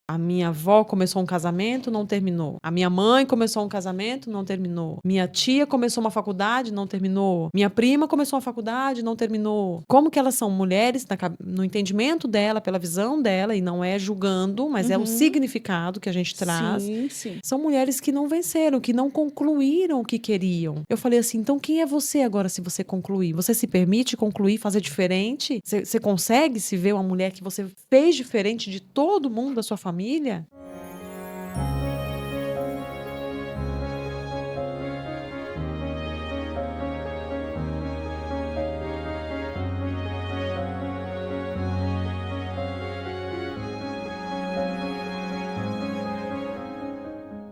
A minha avó começou um casamento, não terminou. A minha mãe começou um casamento, não terminou. Minha tia começou uma faculdade, não terminou. Minha prima começou uma faculdade, não terminou. Como que elas são mulheres, no entendimento dela, pela visão dela, e não é julgando, mas é o significado que a gente traz. Sim, sim. São mulheres que não venceram, que não concluíram o que queriam. Eu falei assim, então quem é você agora se você concluir? Você se permite concluir, fazer diferente? Você consegue se ver uma mulher que você fez diferente de todo mundo da sua família?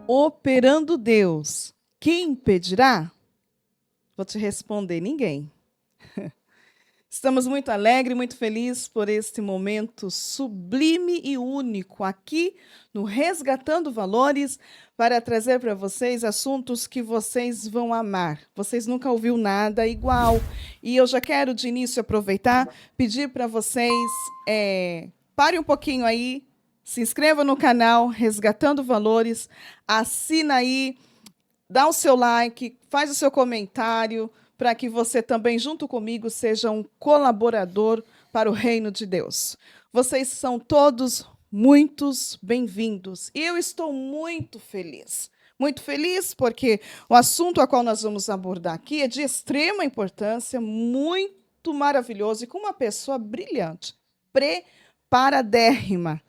Operando Deus, quem impedirá? Vou te responder, ninguém. Estamos muito alegres, muito felizes por este momento sublime e único aqui no Resgatando Valores para trazer para vocês assuntos que vocês vão amar. Vocês nunca ouviram nada igual. E eu já quero de início aproveitar, pedir para vocês, pare um pouquinho aí, se inscreva no canal Resgatando Valores, assina aí, dá o seu like, faz o seu comentário, para que você também, junto comigo, seja um colaborador para o reino de Deus. Vocês são todos muitos bem-vindos. E eu estou muito feliz. Muito feliz porque o assunto a qual nós vamos abordar aqui é de extrema importância, muito maravilhoso e com uma pessoa brilhante, preparadérrima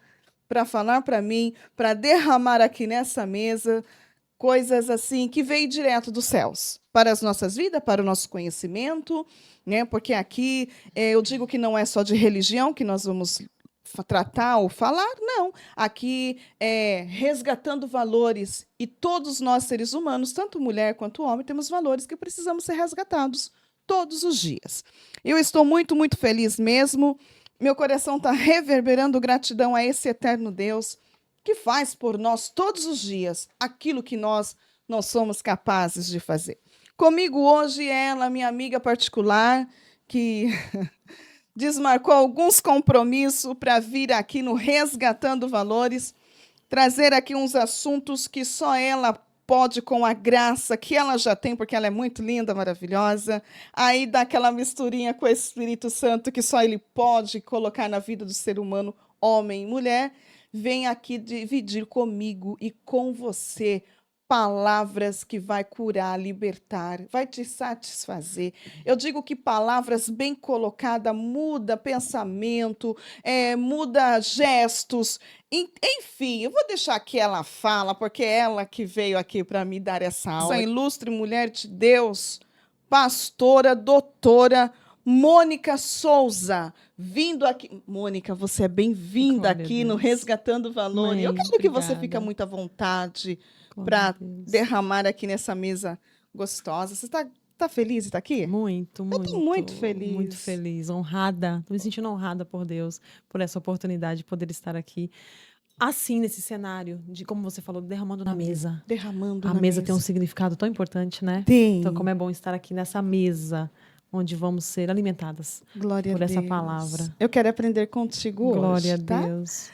para falar para mim, para derramar aqui nessa mesa coisas assim que veio direto dos céus para as nossas vidas, para o nosso conhecimento, né? Porque aqui eu digo que não é só de religião que nós vamos tratar ou falar, não. Aqui é resgatando valores e todos nós seres humanos, tanto mulher quanto homem, temos valores que precisamos ser resgatados todos os dias. Eu estou muito, muito feliz mesmo. Meu coração está reverberando gratidão a esse eterno Deus que faz por nós todos os dias aquilo que nós não somos capazes de fazer. Comigo hoje ela, minha amiga particular, que desmarcou alguns compromissos para vir aqui no Resgatando Valores, trazer aqui uns assuntos que só ela pode, com a graça que ela já tem, porque ela é muito linda, maravilhosa, aí dá aquela misturinha com o Espírito Santo que só ele pode colocar na vida do ser humano, homem e mulher, vem aqui dividir comigo e com você palavras que vai curar, libertar, vai te satisfazer. Eu digo que palavras bem colocadas muda pensamento, muda gestos, enfim, eu vou deixar que ela fala, porque é ela que veio aqui para me dar essa aula. Essa ilustre mulher de Deus, pastora, doutora, Mônica Souza, vindo aqui. Mônica, você é bem-vinda aqui no Resgatando Valores. Eu quero que você fique muito à vontade para derramar aqui nessa mesa gostosa. Você está feliz de estar aqui? Muito, muito. Eu estou muito feliz. Muito feliz, honrada. Estou me sentindo honrada por Deus, por essa oportunidade de poder estar aqui. Assim, nesse cenário, de como você falou, derramando na mesa. Derramando na mesa. A mesa tem um significado tão importante, né? Tem. Então, como é bom estar aqui nessa mesa, onde vamos ser alimentadas por essa palavra. Eu quero aprender contigo hoje. Glória a Deus.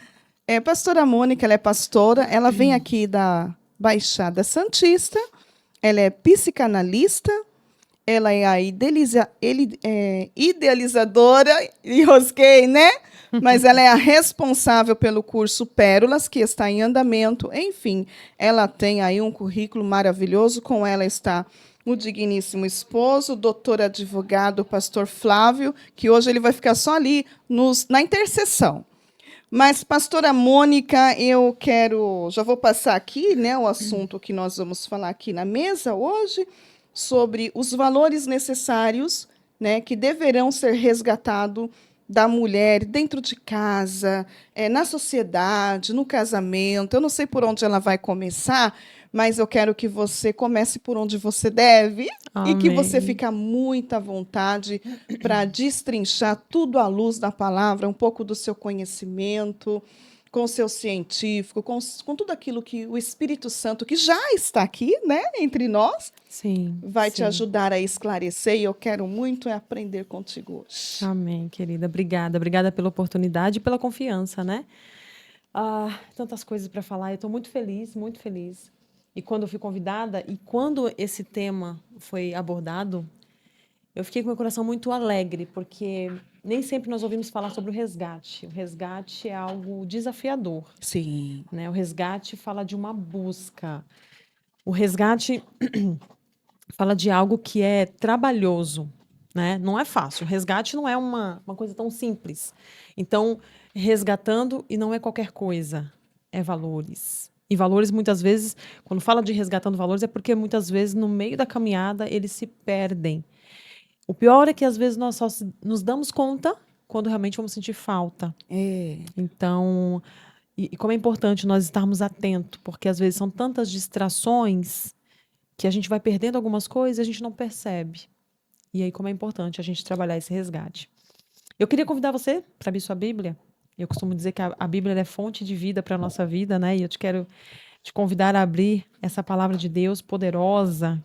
Pastora Mônica, ela é pastora, ela vem aqui da Baixada Santista, ela é psicanalista, ela é a idealizadora, enrosquei, né? Mas ela é a responsável pelo curso Pérolas, que está em andamento. Enfim, ela tem aí um currículo maravilhoso. Com ela está o digníssimo esposo, o doutor advogado, pastor Flávio, que hoje ele vai ficar só ali na intercessão. Mas, pastora Mônica, já vou passar aqui, né, o assunto que nós vamos falar aqui na mesa hoje, sobre os valores necessários, né, que deverão ser resgatados da mulher dentro de casa, na sociedade, no casamento. Eu não sei por onde ela vai começar, mas eu quero que você comece por onde você deve. Amém. E que você fique muito à vontade para destrinchar tudo à luz da palavra, um pouco do seu conhecimento, com o seu científico, com tudo aquilo que o Espírito Santo, que já está aqui, né, entre nós, vai te ajudar a esclarecer, e eu quero muito aprender contigo hoje. Amém, querida. Obrigada. Obrigada pela oportunidade e pela confiança, né? Tantas coisas para falar. Eu estou muito feliz, muito feliz. E quando eu fui convidada e quando esse tema foi abordado, eu fiquei com meu coração muito alegre, porque nem sempre nós ouvimos falar sobre o resgate. O resgate é algo desafiador, Sim. né? O resgate fala de uma busca. O resgate fala de algo que é trabalhoso, né? Não é fácil. O resgate não é uma coisa tão simples. Então, resgatando, e não é qualquer coisa, é valores. E valores, muitas vezes, quando fala de resgatando valores, é porque muitas vezes, no meio da caminhada, eles se perdem. O pior é que, às vezes, nós só nos damos conta quando realmente vamos sentir falta. É. Então, e como é importante nós estarmos atentos, porque às vezes são tantas distrações que a gente vai perdendo algumas coisas e a gente não percebe. E aí, como é importante a gente trabalhar esse resgate. Eu queria convidar você para abrir sua Bíblia. Eu costumo dizer que a Bíblia é fonte de vida para a nossa vida, né? E eu quero te convidar a abrir essa palavra de Deus poderosa.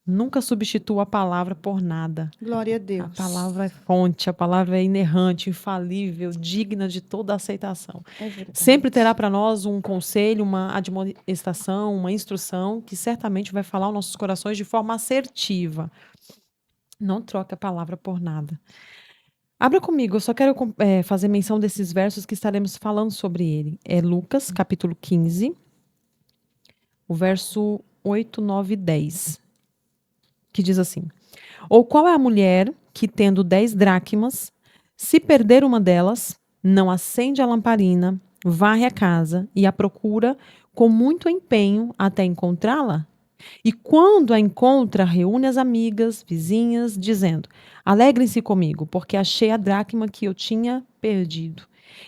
Nunca substitua a palavra por nada. Glória a A Deus. palavra é fonte, a palavra é inerrante, infalível, digna de toda aceitação. É verdade. Sempre terá para nós um conselho, uma admoestação, uma instrução que certamente vai falar aos nossos corações de forma assertiva. Não troque a palavra por nada. Abra comigo, eu só quero fazer menção desses versos que estaremos falando sobre ele. É Lucas, capítulo 15, o verso 8, 9 e 10, que diz assim: Ou qual é a mulher que, tendo 10 dracmas, se perder uma delas, não acende a lamparina, varre a casa e a procura com muito empenho até encontrá-la? E quando a encontra, reúne as amigas, vizinhas, dizendo: Alegrem-se comigo, porque achei a dracma que eu tinha perdido.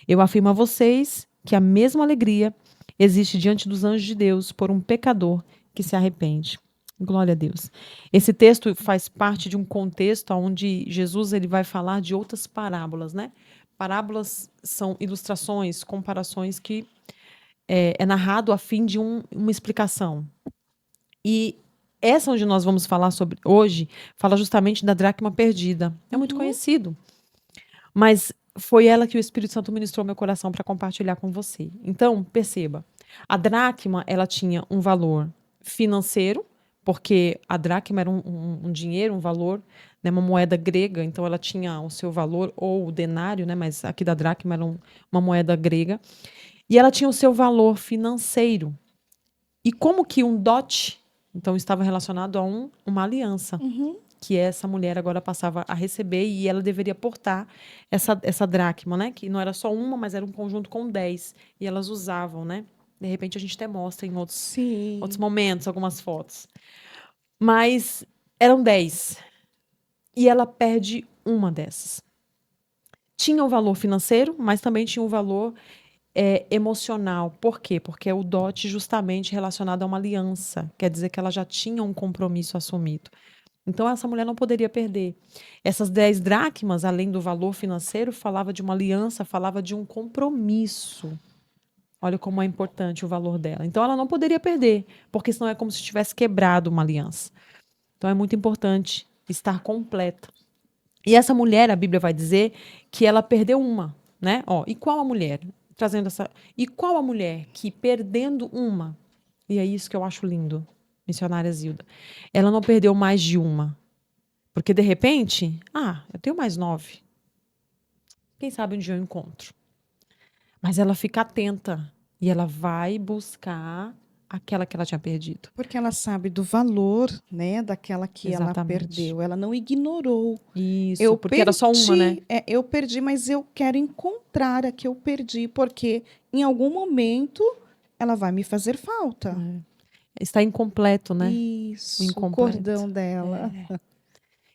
Eu afirmo a vocês que a mesma alegria existe diante dos anjos de Deus por um pecador que se arrepende. Glória a Deus. Esse texto faz parte de um contexto onde Jesus ele vai falar de outras parábolas, né? Parábolas são ilustrações, comparações que é narrado a fim de uma explicação. E essa onde nós vamos falar sobre hoje, fala justamente da dracma perdida. É muito conhecido. Mas foi ela que o Espírito Santo ministrou ao meu coração para compartilhar com você. Então, perceba, a dracma, ela tinha um valor financeiro, porque a dracma era um dinheiro, um valor, né, uma moeda grega, então ela tinha o seu valor, ou o denário, né, mas aqui da dracma era uma moeda grega, e ela tinha o seu valor financeiro. E como que um dote, então estava relacionado a uma aliança, que essa mulher agora passava a receber e ela deveria portar essa dracma, né? Que não era só uma, mas era um conjunto com 10. E elas usavam, né? De repente a gente até mostra em outros Sim. momentos, algumas fotos. Mas eram 10. E ela perde uma dessas. Tinha o valor financeiro, mas também tinha o valor emocional. Por quê? Porque é o dote justamente relacionado a uma aliança. Quer dizer que ela já tinha um compromisso assumido. Então, essa mulher não poderia perder. Essas 10 dracmas, além do valor financeiro, falava de uma aliança, falava de um compromisso. Olha como é importante o valor dela. Então, ela não poderia perder, porque senão é como se tivesse quebrado uma aliança. Então, é muito importante estar completa. E essa mulher, a Bíblia vai dizer que ela perdeu uma, né? Ó, e qual a mulher? Trazendo essa. E qual a mulher que, perdendo uma, e é isso que eu acho lindo, missionária Zilda, ela não perdeu mais de uma. Porque, de repente, eu tenho mais 9. Quem sabe um dia eu encontro. Mas ela fica atenta e ela vai buscar aquela que ela tinha perdido. Porque ela sabe do valor, né, daquela que ela Exatamente. perdeu. Ela não ignorou. Isso, porque era só uma, né? Eu perdi, mas eu quero encontrar a que eu perdi, porque em algum momento ela vai me fazer falta. Está incompleto, né? Isso, o incompleto. cordão dela.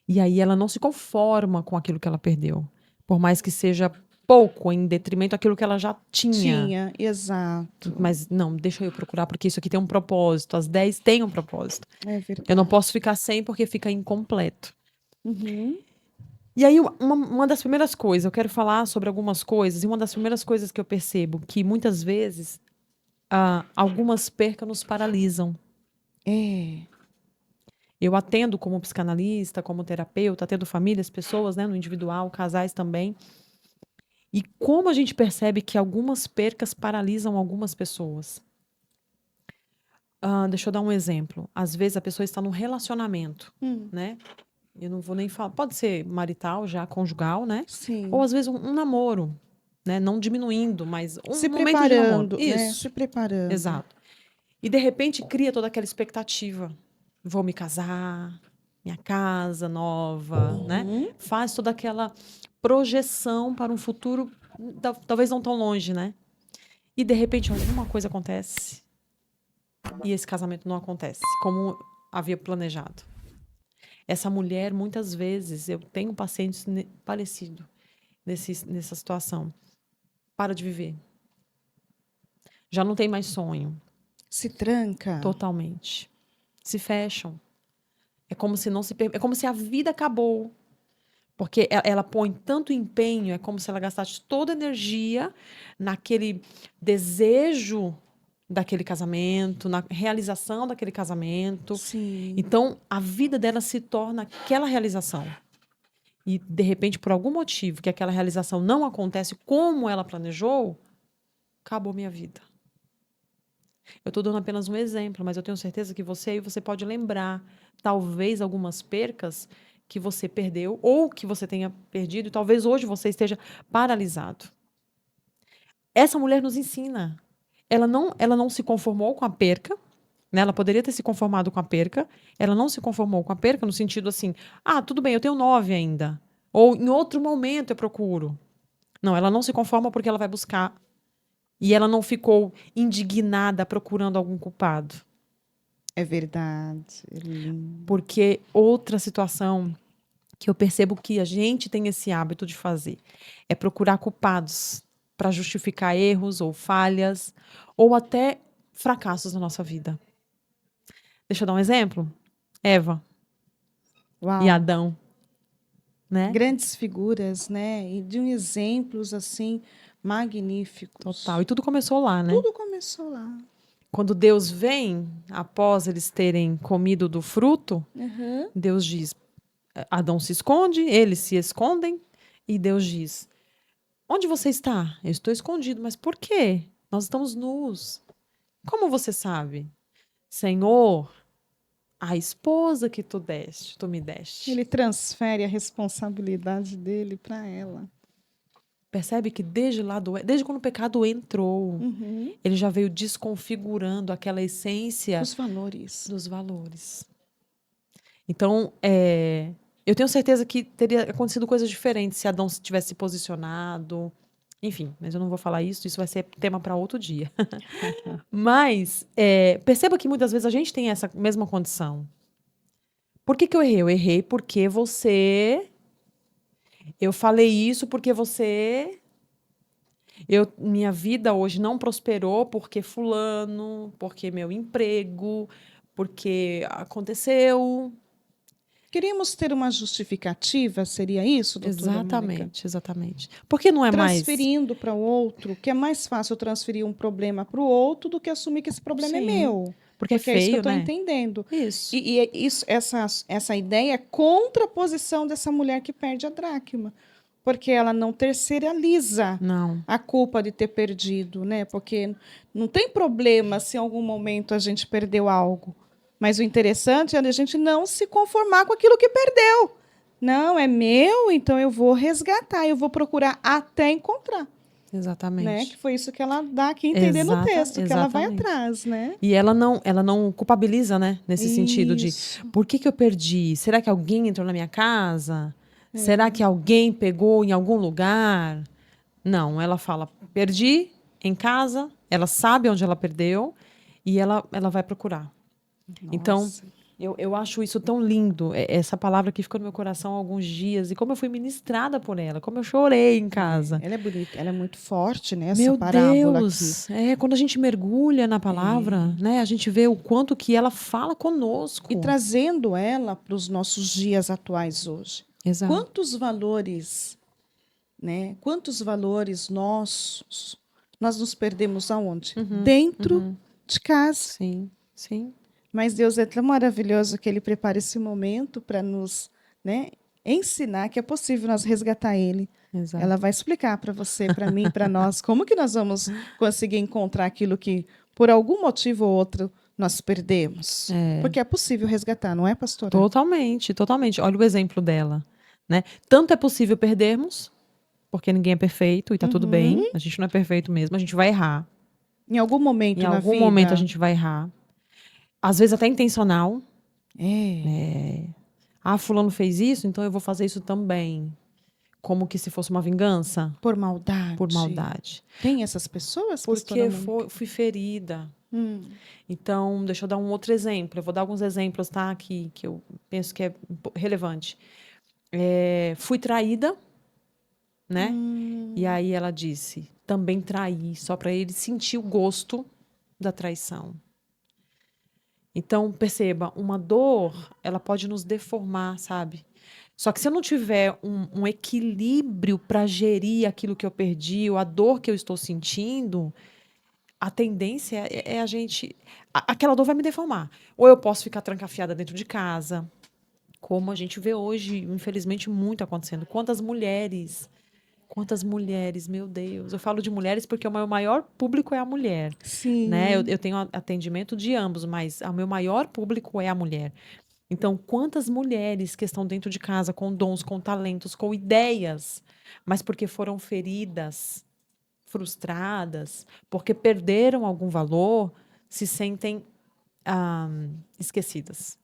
E aí ela não se conforma com aquilo que ela perdeu. Por mais que seja pouco, em detrimento daquilo que ela já tinha. Tinha, exato. Mas não, deixa eu procurar, porque isso aqui tem um propósito. As 10 têm um propósito. É verdade. Eu não posso ficar sem porque fica incompleto. Uhum. E aí, uma das primeiras coisas, eu quero falar sobre algumas coisas, e uma das primeiras coisas que eu percebo que muitas vezes algumas percas nos paralisam. Eu atendo como psicanalista, como terapeuta, atendo famílias, pessoas, né, no individual, casais também. E como a gente percebe que algumas percas paralisam algumas pessoas? Deixa eu dar um exemplo. Às vezes a pessoa está num relacionamento, né? Eu não vou nem falar. Pode ser marital, já conjugal, né? Sim. Ou às vezes um namoro, né? Não diminuindo, mas um Se momento de namoro. preparando, né? Isso. Se preparando. Exato. E de repente cria toda aquela expectativa. Vou me casar, minha casa nova, né? Faz toda aquela projeção para um futuro, talvez não tão longe, né? E de repente alguma coisa acontece e esse casamento não acontece como havia planejado. Essa mulher, muitas vezes, eu tenho pacientes parecidos nessa situação. Para de viver. Já não tem mais sonho. Se tranca. Totalmente. Se fecham. É como se não se é como se a vida acabou. Porque ela põe tanto empenho, é como se ela gastasse toda a energia naquele desejo daquele casamento, na realização daquele casamento. Sim. Então, a vida dela se torna aquela realização. E, de repente, por algum motivo que aquela realização não acontece como ela planejou, acabou minha vida. Eu estou dando apenas um exemplo, mas eu tenho certeza que você pode lembrar, talvez, algumas percas que você perdeu ou que você tenha perdido e talvez hoje você esteja paralisado. Essa mulher nos ensina. Ela não se conformou com a perca, né? Ela poderia ter se conformado com a perca, ela não se conformou com a perca no sentido assim, tudo bem, eu tenho 9 ainda. Ou em outro momento eu procuro. Não, ela não se conforma porque ela vai buscar. E ela não ficou indignada procurando algum culpado. É verdade. É lindo. Porque outra situação que eu percebo que a gente tem esse hábito de fazer é procurar culpados para justificar erros ou falhas ou até fracassos na nossa vida. Deixa eu dar um exemplo. Eva Uau. e Adão, né? Grandes figuras, né? E de exemplos assim magníficos. Total. E tudo começou lá, né? Tudo começou lá. Quando Deus vem, após eles terem comido do fruto, Deus diz: Adão se esconde, eles se escondem, e Deus diz: onde você está? Eu estou escondido, mas por quê? Nós estamos nus. Como você sabe? Senhor, a esposa que tu me deste. Ele transfere a responsabilidade dele para ela. Percebe que desde quando o pecado entrou, ele já veio desconfigurando aquela essência dos valores. Então, eu tenho certeza que teria acontecido coisas diferentes se Adão tivesse se posicionado. Enfim, mas eu não vou falar isso vai ser tema para outro dia. Mas perceba que muitas vezes a gente tem essa mesma condição. Por que eu errei? Eu errei porque você... Eu falei isso porque você... Minha vida hoje não prosperou porque fulano, porque meu emprego, porque aconteceu... Queríamos ter uma justificativa, seria isso, doutora Mônica? Exatamente. Porque não é transferindo para o outro, que é mais fácil transferir um problema para o outro do que assumir que esse problema é meu. Porque é feio, isso que eu estou né? entendendo. Isso. Essa ideia é contraposição dessa mulher que perde a dracma. Porque ela não terceiriza a culpa de ter perdido, né? Porque não tem problema se em algum momento a gente perdeu algo. Mas o interessante é a gente não se conformar com aquilo que perdeu. Não, é meu, então eu vou resgatar, eu vou procurar até encontrar. Exatamente. Né? Que foi isso que ela dá aqui entender no texto, que ela vai atrás, né? E ela não culpabiliza, né? Nesse sentido de por que eu perdi? Será que alguém entrou na minha casa? Será que alguém pegou em algum lugar? Não, ela fala, perdi em casa, ela sabe onde ela perdeu e ela vai procurar. Nossa. Então, eu acho isso tão lindo. Essa palavra que ficou no meu coração há alguns dias. E como eu fui ministrada por ela. Como eu chorei em casa. Ela é bonita. Ela é muito forte, né? Essa meu parábola Deus! Aqui. Quando a gente mergulha na palavra, né? A gente vê o quanto que ela fala conosco. E trazendo ela para os nossos dias atuais hoje. Exato. Quantos valores, né? Quantos valores nós nos perdemos aonde? Dentro de casa. Sim, sim. Mas Deus é tão maravilhoso que Ele prepara esse momento para nos, né, ensinar que é possível nós resgatar Ele Exato. Ela vai explicar para você, para mim, para nós, como que nós vamos conseguir encontrar aquilo que, por algum motivo ou outro, nós perdemos. Porque é possível resgatar, não é, pastora? Totalmente, totalmente. Olha o exemplo dela, né? Tanto é possível perdermos, porque ninguém é perfeito e tá tudo bem. A gente não é perfeito mesmo, a gente vai errar. Em algum momento Em na algum vida. momento a gente vai errar. Às vezes até intencional. É. Ah, fulano fez isso, então eu vou fazer isso também. Como que se fosse uma vingança Por maldade. por maldade. Tem essas pessoas, Porque pastora Mônica? fui ferida. Hum. Então, deixa eu dar um outro exemplo. Eu vou dar alguns exemplos, tá? Que eu penso que é relevante. Fui traída, né? E aí ela disse, também traí, só para ele sentir o gosto da traição. Então, perceba, uma dor, ela pode nos deformar, sabe? Só que se eu não tiver um equilíbrio para gerir aquilo que eu perdi, ou a dor que eu estou sentindo, a tendência é a gente. Aquela dor vai me deformar. Ou eu posso ficar trancafiada dentro de casa, como a gente vê hoje, infelizmente, muito acontecendo. Quantas mulheres, meu Deus. Eu falo de mulheres porque o meu maior público é a mulher. Sim. Né? Eu tenho atendimento de ambos, mas o meu maior público é a mulher. Então, quantas mulheres que estão dentro de casa com dons, com talentos, com ideias, mas porque foram feridas, frustradas, porque perderam algum valor, se sentem esquecidas.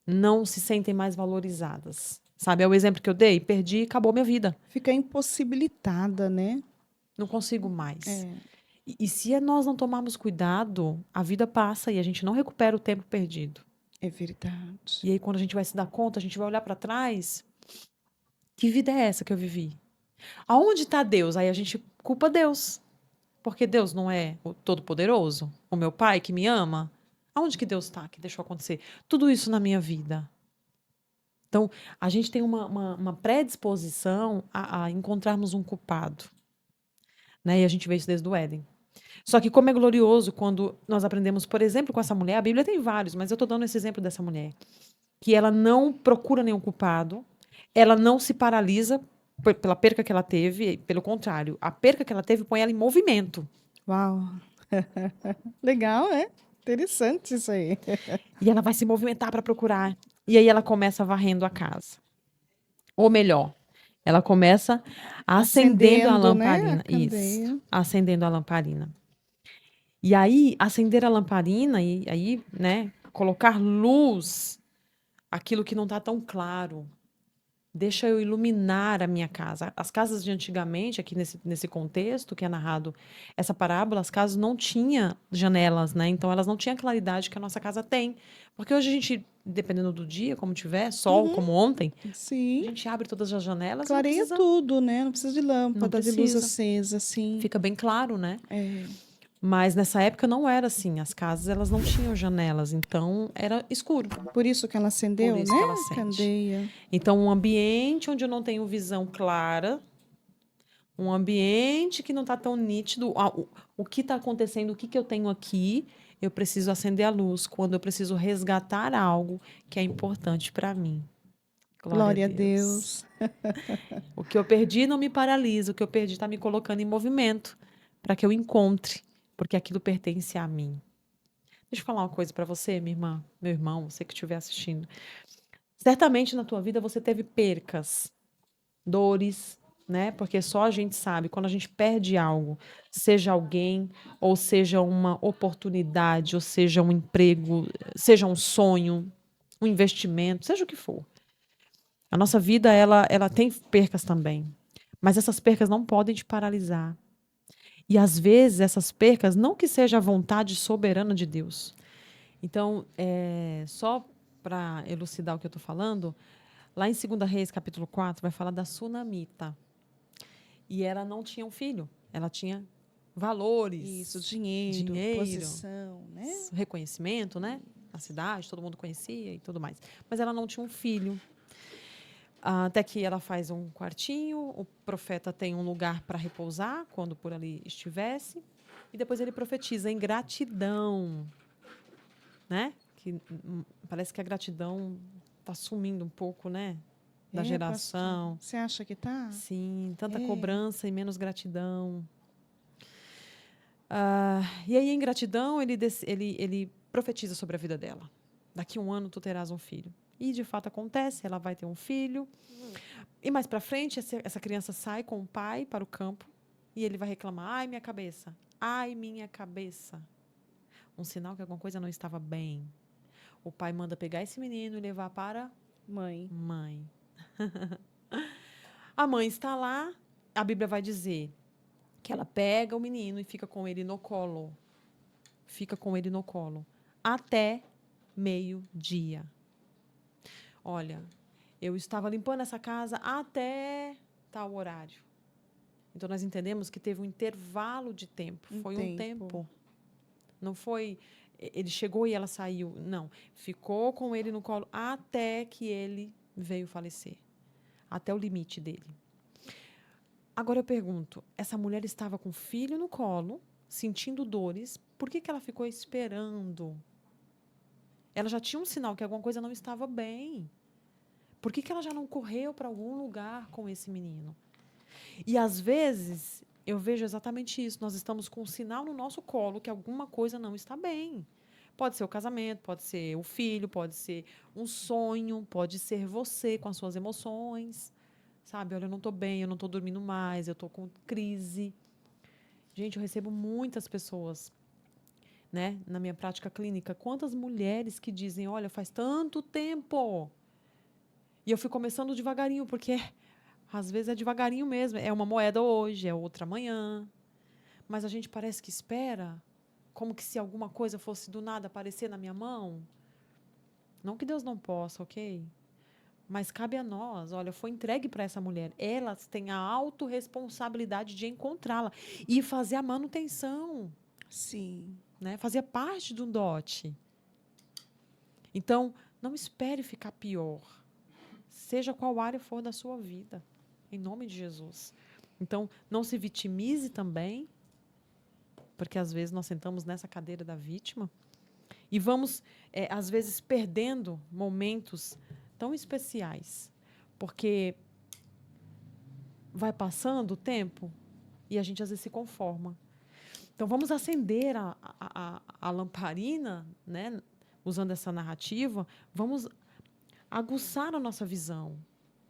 Não se sentem mais valorizadas. Sabe? É o exemplo que eu dei. Perdi, acabou minha vida. Fica impossibilitada, né? Não consigo mais. E se nós não tomarmos cuidado, a vida passa e a gente não recupera o tempo perdido. É verdade. E aí, quando a gente vai se dar conta, a gente vai olhar para trás. Que vida é essa que eu vivi? Aonde está Deus? Aí a gente culpa Deus. Porque Deus não é o Todo-Poderoso? O meu Pai que me ama? Aonde que Deus está que deixou acontecer tudo isso na minha vida? Então, a gente tem uma predisposição a encontrarmos um culpado. Né? E a gente vê isso desde o Éden. Só que como é glorioso quando nós aprendemos, por exemplo, com essa mulher, a Bíblia tem vários, mas eu estou dando esse exemplo dessa mulher, que ela não procura nenhum culpado, ela não se paralisa pela perca que ela teve, pelo contrário, a perca que ela teve põe ela em movimento. Uau! Legal, né? Interessante isso aí. E ela vai se movimentar para procurar. E aí ela começa varrendo a casa. Ou melhor, ela começa acendendo a lamparina. Né? A Isso, acendendo a lamparina. E aí, acender a lamparina e aí, né, colocar luz, aquilo que não está tão claro. Deixa eu iluminar a minha casa. As casas de antigamente, aqui nesse contexto que é narrado essa parábola, as casas não tinham janelas, né? Então elas não tinham a claridade que a nossa casa tem. Porque hoje a gente, dependendo do dia, como tiver, sol, como ontem, Sim. a gente abre todas as janelas. Clareia não precisa, tudo, né? Não precisa de lâmpada, de luz precisa. acesa, assim. Fica bem claro, né? É. Mas nessa época não era assim. As casas elas não tinham janelas, então era escuro. Por isso que ela acendeu, Por isso né? que ela acende. Candeia. Então, um ambiente onde eu não tenho visão clara, um ambiente que não está tão nítido, o que está acontecendo, o que eu tenho aqui, eu preciso acender a luz quando eu preciso resgatar algo que é importante para mim. Glória a Deus. O que eu perdi não me paralisa, o que eu perdi está me colocando em movimento para que eu encontre, porque aquilo pertence a mim. Deixa eu falar uma coisa para você, minha irmã, meu irmão, você que estiver assistindo. Certamente na tua vida você teve percas, dores, né? Porque só a gente sabe quando a gente perde algo, seja alguém, ou seja uma oportunidade, ou seja um emprego, seja um sonho, um investimento, seja o que for. A nossa vida ela tem percas também, mas essas percas não podem te paralisar. E às vezes essas percas não que seja a vontade soberana de Deus. Então, só para elucidar o que eu estou falando, lá em 2 Reis, capítulo 4, vai falar da Sunamita. E ela não tinha um filho, ela tinha valores. Isso, dinheiro, posição, né? Reconhecimento, né? Na cidade, todo mundo conhecia e tudo mais. Mas ela não tinha um filho. Até que ela faz um quartinho, o profeta tem um lugar para repousar, quando por ali estivesse. E depois ele profetiza em gratidão, né? Que parece que a gratidão está sumindo um pouco, né? da geração. Pastor, você acha que tá? Sim, tanta É. cobrança e menos gratidão. E aí, em gratidão, ele profetiza sobre a vida dela. Daqui 1 ano, tu terás um filho. E, de fato, acontece. Ela vai ter um filho. E mais para frente, essa criança sai com o pai para o campo. E ele vai reclamar. Ai, minha cabeça. Ai, minha cabeça. Um sinal que alguma coisa não estava bem. O pai manda pegar esse menino e levar para Mãe. mãe. A mãe está lá. A Bíblia vai dizer que ela pega o menino e fica com ele no colo. Fica com ele no colo. Até meio-dia. Olha, eu estava limpando essa casa até tal horário. Então, nós entendemos que teve um intervalo de tempo. Foi um tempo. Não foi... Ele chegou e ela saiu. Não. Ficou com ele no colo até que ele veio falecer. Até o limite dele. Agora eu pergunto, essa mulher estava com o filho no colo, sentindo dores, por que ela ficou esperando? Ela já tinha um sinal que alguma coisa não estava bem. Por que ela já não correu para algum lugar com esse menino? E, às vezes, eu vejo exatamente isso. Nós estamos com um sinal no nosso colo que alguma coisa não está bem. Pode ser o casamento, pode ser o filho, pode ser um sonho, pode ser você com as suas emoções. Sabe, olha, eu não estou bem, eu não estou dormindo mais, eu estou com crise. Gente, eu recebo muitas pessoas, né, na minha prática clínica. Quantas mulheres que dizem, olha, faz tanto tempo. E eu fui começando devagarinho, porque às vezes é devagarinho mesmo. É uma moeda hoje, é outra amanhã. Mas a gente parece que espera, como que se alguma coisa fosse do nada aparecer na minha mão. Não que Deus não possa, ok? Mas cabe a nós, olha, foi entregue para essa mulher. Elas têm a autorresponsabilidade de encontrá-la e fazer a manutenção. Sim. Né? Fazia parte do dote. Então, não espere ficar pior. Seja qual área for da sua vida. Em nome de Jesus. Então, não se vitimize também, porque às vezes nós sentamos nessa cadeira da vítima e vamos, às vezes, perdendo momentos tão especiais, porque vai passando o tempo e a gente às vezes se conforma. Então vamos acender a lamparina, né? Usando essa narrativa, vamos aguçar a nossa visão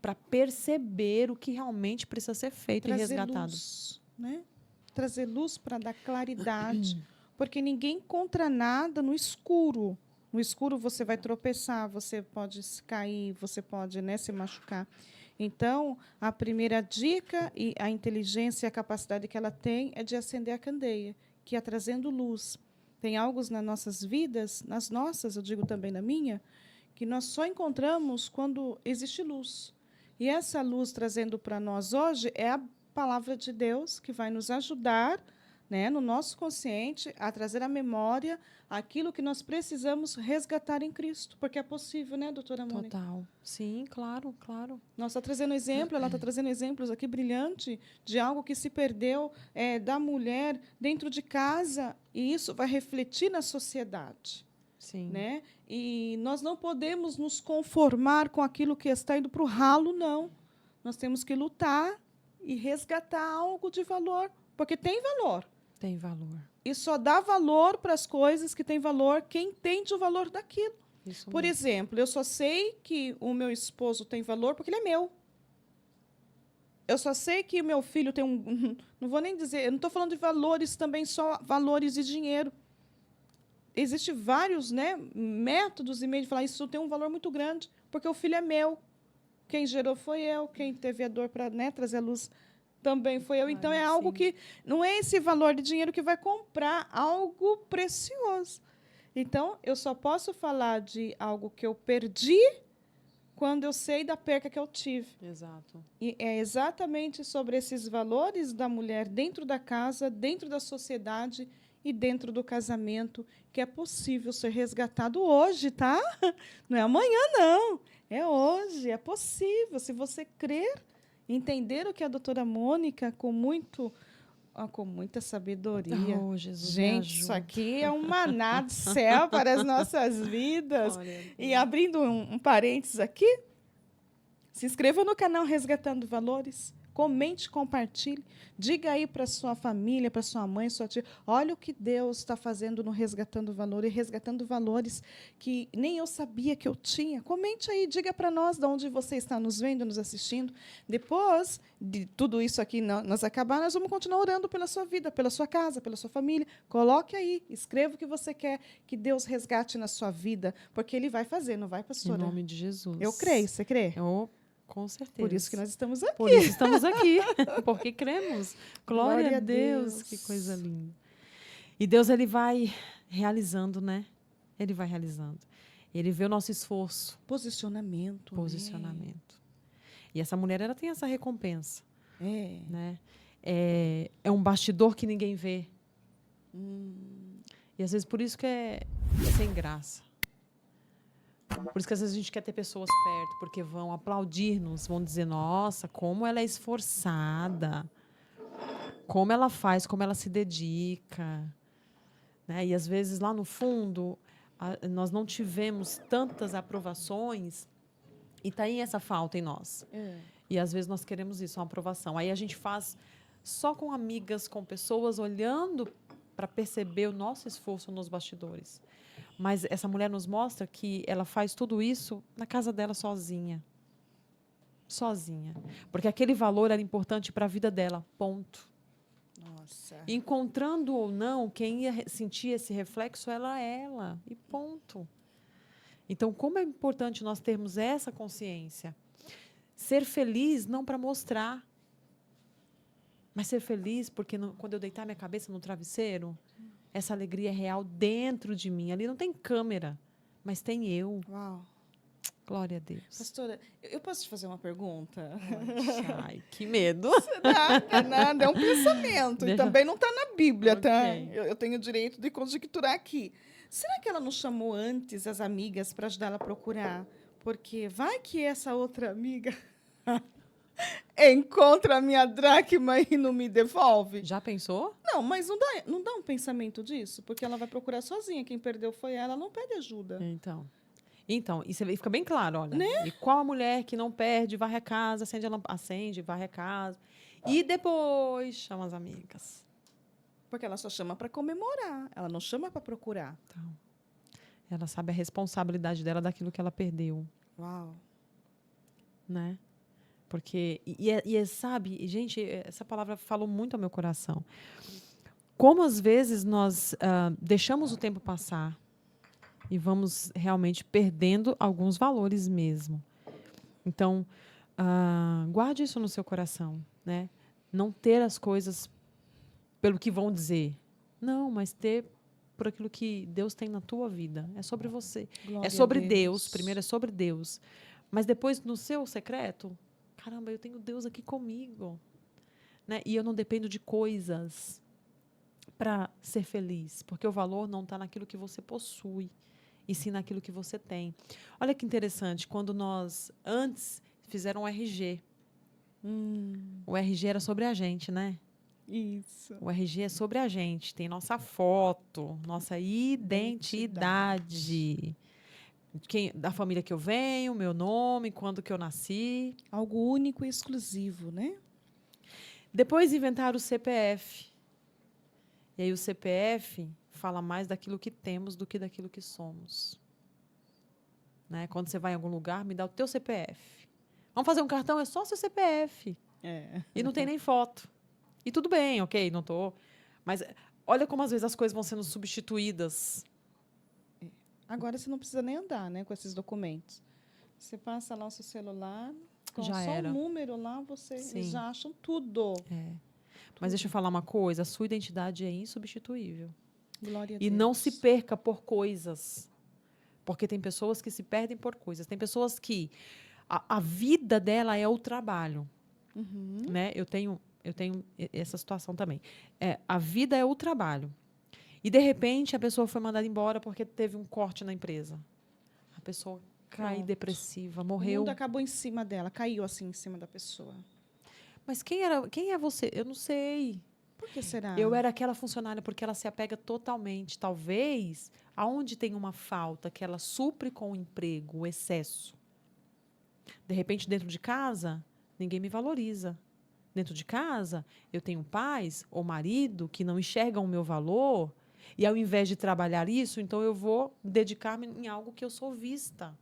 para perceber o que realmente precisa ser feito e resgatado. Luz, né? Trazer luz para dar claridade, porque ninguém encontra nada no escuro. No escuro você vai tropeçar, você pode cair, você pode, né, se machucar. Então, a primeira dica e a inteligência e a capacidade que ela tem é de acender a candeia, que é trazendo luz. Tem algo nas nossas vidas, nas nossas, eu digo também na minha, que nós só encontramos quando existe luz. E essa luz trazendo para nós hoje é a palavra de Deus que vai nos ajudar, né, no nosso consciente, a trazer à memória aquilo que nós precisamos resgatar em Cristo, porque é possível, né, doutora Mônica? Total. Sim, claro, claro. Nós está trazendo exemplo, ela está trazendo exemplos aqui brilhantes de algo que se perdeu da mulher dentro de casa, e isso vai refletir na sociedade. Sim. Né? E nós não podemos nos conformar com aquilo que está indo para o ralo, não. Nós temos que lutar e resgatar algo de valor, porque tem valor. Tem valor. E só dá valor para as coisas que têm valor quem entende o valor daquilo. Isso Por mesmo. exemplo, eu só sei que o meu esposo tem valor porque ele é meu. Eu só sei que o meu filho tem um... Não vou nem dizer... Eu não estou falando de valores também, só valores de dinheiro. Existem vários, né, métodos e meios de falar isso tem um valor muito grande, porque o filho é meu. Quem gerou foi eu, quem teve a dor para, né, trazer a luz também foi eu. Então, é algo que não é esse valor de dinheiro que vai comprar algo precioso. Então, eu só posso falar de algo que eu perdi quando eu sei da perca que eu tive. Exato. E é exatamente sobre esses valores da mulher dentro da casa, dentro da sociedade e dentro do casamento que é possível ser resgatado hoje, tá? Não é amanhã, não. É hoje, é possível. Se você crer, entender o que a doutora Mônica, com muita sabedoria. Oh, Jesus, gente, isso aqui é um maná do céu para as nossas vidas. E abrindo um parênteses aqui, Se inscreva no canal Resgatando Valores. Comente, compartilhe. Diga aí para sua família, para sua mãe, sua tia. Olha o que Deus está fazendo no Resgatando Valores. Resgatando valores que nem eu sabia que eu tinha. Comente aí, diga para nós de onde você está nos vendo, nos assistindo. Depois de tudo isso aqui nós acabar, nós vamos continuar orando pela sua vida, pela sua casa, pela sua família. Coloque aí, escreva o que você quer que Deus resgate na sua vida, porque Ele vai fazer, não vai, Em pastora? nome de Jesus. Eu creio, você crê? Com certeza. Por isso que nós estamos aqui. Por isso estamos aqui, porque cremos. Glória, Glória a a Deus, Deus. que coisa linda. E Deus, ele vai realizando, né? Ele vai realizando. Ele vê o nosso esforço. Posicionamento. Posicionamento. E essa mulher, ela tem essa recompensa. Né? Né? É um bastidor que ninguém vê. E às vezes por isso que é sem graça. Por isso que às vezes a gente quer ter pessoas perto, porque vão aplaudir-nos, vão dizer, nossa, como ela é esforçada, como ela faz, como ela se dedica. Né? E às vezes lá no fundo, nós não tivemos tantas aprovações e está aí essa falta em nós. E às vezes nós queremos isso, uma aprovação. Aí a gente faz só com amigas, com pessoas, olhando para perceber o nosso esforço nos bastidores. Mas essa mulher nos mostra que ela faz tudo isso na casa dela sozinha. Sozinha. Porque aquele valor era importante para a vida dela, ponto. Nossa. Encontrando ou não, quem ia sentir esse reflexo, ela, e ponto. Então, como é importante nós termos essa consciência. Ser feliz não para mostrar, mas ser feliz porque quando eu deitar minha cabeça no travesseiro, essa alegria é real dentro de mim. Ali não tem câmera, mas tem eu. Uau. Glória a Deus. Pastora, eu posso te fazer uma pergunta? Ai, que medo. Nada, é um pensamento. E também não está na Bíblia, tá? Ok. Eu tenho o direito de conjecturar aqui. Será que ela não chamou antes as amigas para ajudar ela a procurar? Porque vai que essa outra amiga encontra a minha dracma e não me devolve? Já pensou? Não, mas não dá um pensamento disso? Porque ela vai procurar sozinha. Quem perdeu foi ela não pede ajuda. Então, isso fica bem claro, olha. Né? E qual a mulher que não perde, varre a casa, acende, varre a casa. E depois chama as amigas. Porque ela só chama para comemorar, ela não chama para procurar. Então, ela sabe a responsabilidade dela daquilo que ela perdeu. Uau. Né? Porque, sabe, gente, essa palavra falou muito ao meu coração. Como às vezes nós deixamos o tempo passar e vamos realmente perdendo alguns valores mesmo. Então, guarde isso no seu coração, né? Não ter as coisas pelo que vão dizer. Não, mas ter por aquilo que Deus tem na tua vida. É sobre você. Glória é sobre a Deus. Primeiro é sobre Deus. Mas depois, no seu secreto, caramba, eu tenho Deus aqui comigo. Né? E eu não dependo de coisas para ser feliz. Porque o valor não está naquilo que você possui, e sim naquilo que você tem. Olha que interessante, quando nós, antes, fizeram o RG. O RG era sobre a gente, né? Isso. O RG é sobre a gente. Tem nossa foto, nossa identidade. Da família que eu venho, meu nome, quando que eu nasci. Algo único e exclusivo, né? Depois inventaram o CPF. E aí o CPF fala mais daquilo que temos do que daquilo que somos. Né? Quando você vai em algum lugar, me dá o teu CPF. Vamos fazer um cartão? É só seu CPF. E não tem nem foto. E tudo bem, ok, não tô. Mas olha como às vezes as coisas vão sendo substituídas. Agora você não precisa nem andar, né, com esses documentos. Você passa lá o seu celular, com Já só era. o número lá, eles já acham tudo. Mas deixa eu falar uma coisa, a sua identidade é insubstituível. Glória a E Deus. não se perca por coisas. Porque tem pessoas que se perdem por coisas. Tem pessoas que a vida dela é o trabalho. Né? Eu tenho essa situação também. A vida é o trabalho. E, de repente, a pessoa foi mandada embora porque teve um corte na empresa. A pessoa cai depressiva, morreu. O mundo acabou em cima dela, caiu assim em cima da pessoa. Mas quem é você? Eu não sei. Por que será? Eu era aquela funcionária porque ela se apega totalmente. Talvez, aonde tem uma falta que ela supre com o emprego, o excesso. De repente, dentro de casa, ninguém me valoriza. Dentro de casa, eu tenho pais ou marido que não enxergam o meu valor, e ao invés de trabalhar isso, então eu vou dedicar-me em algo que eu sou vista.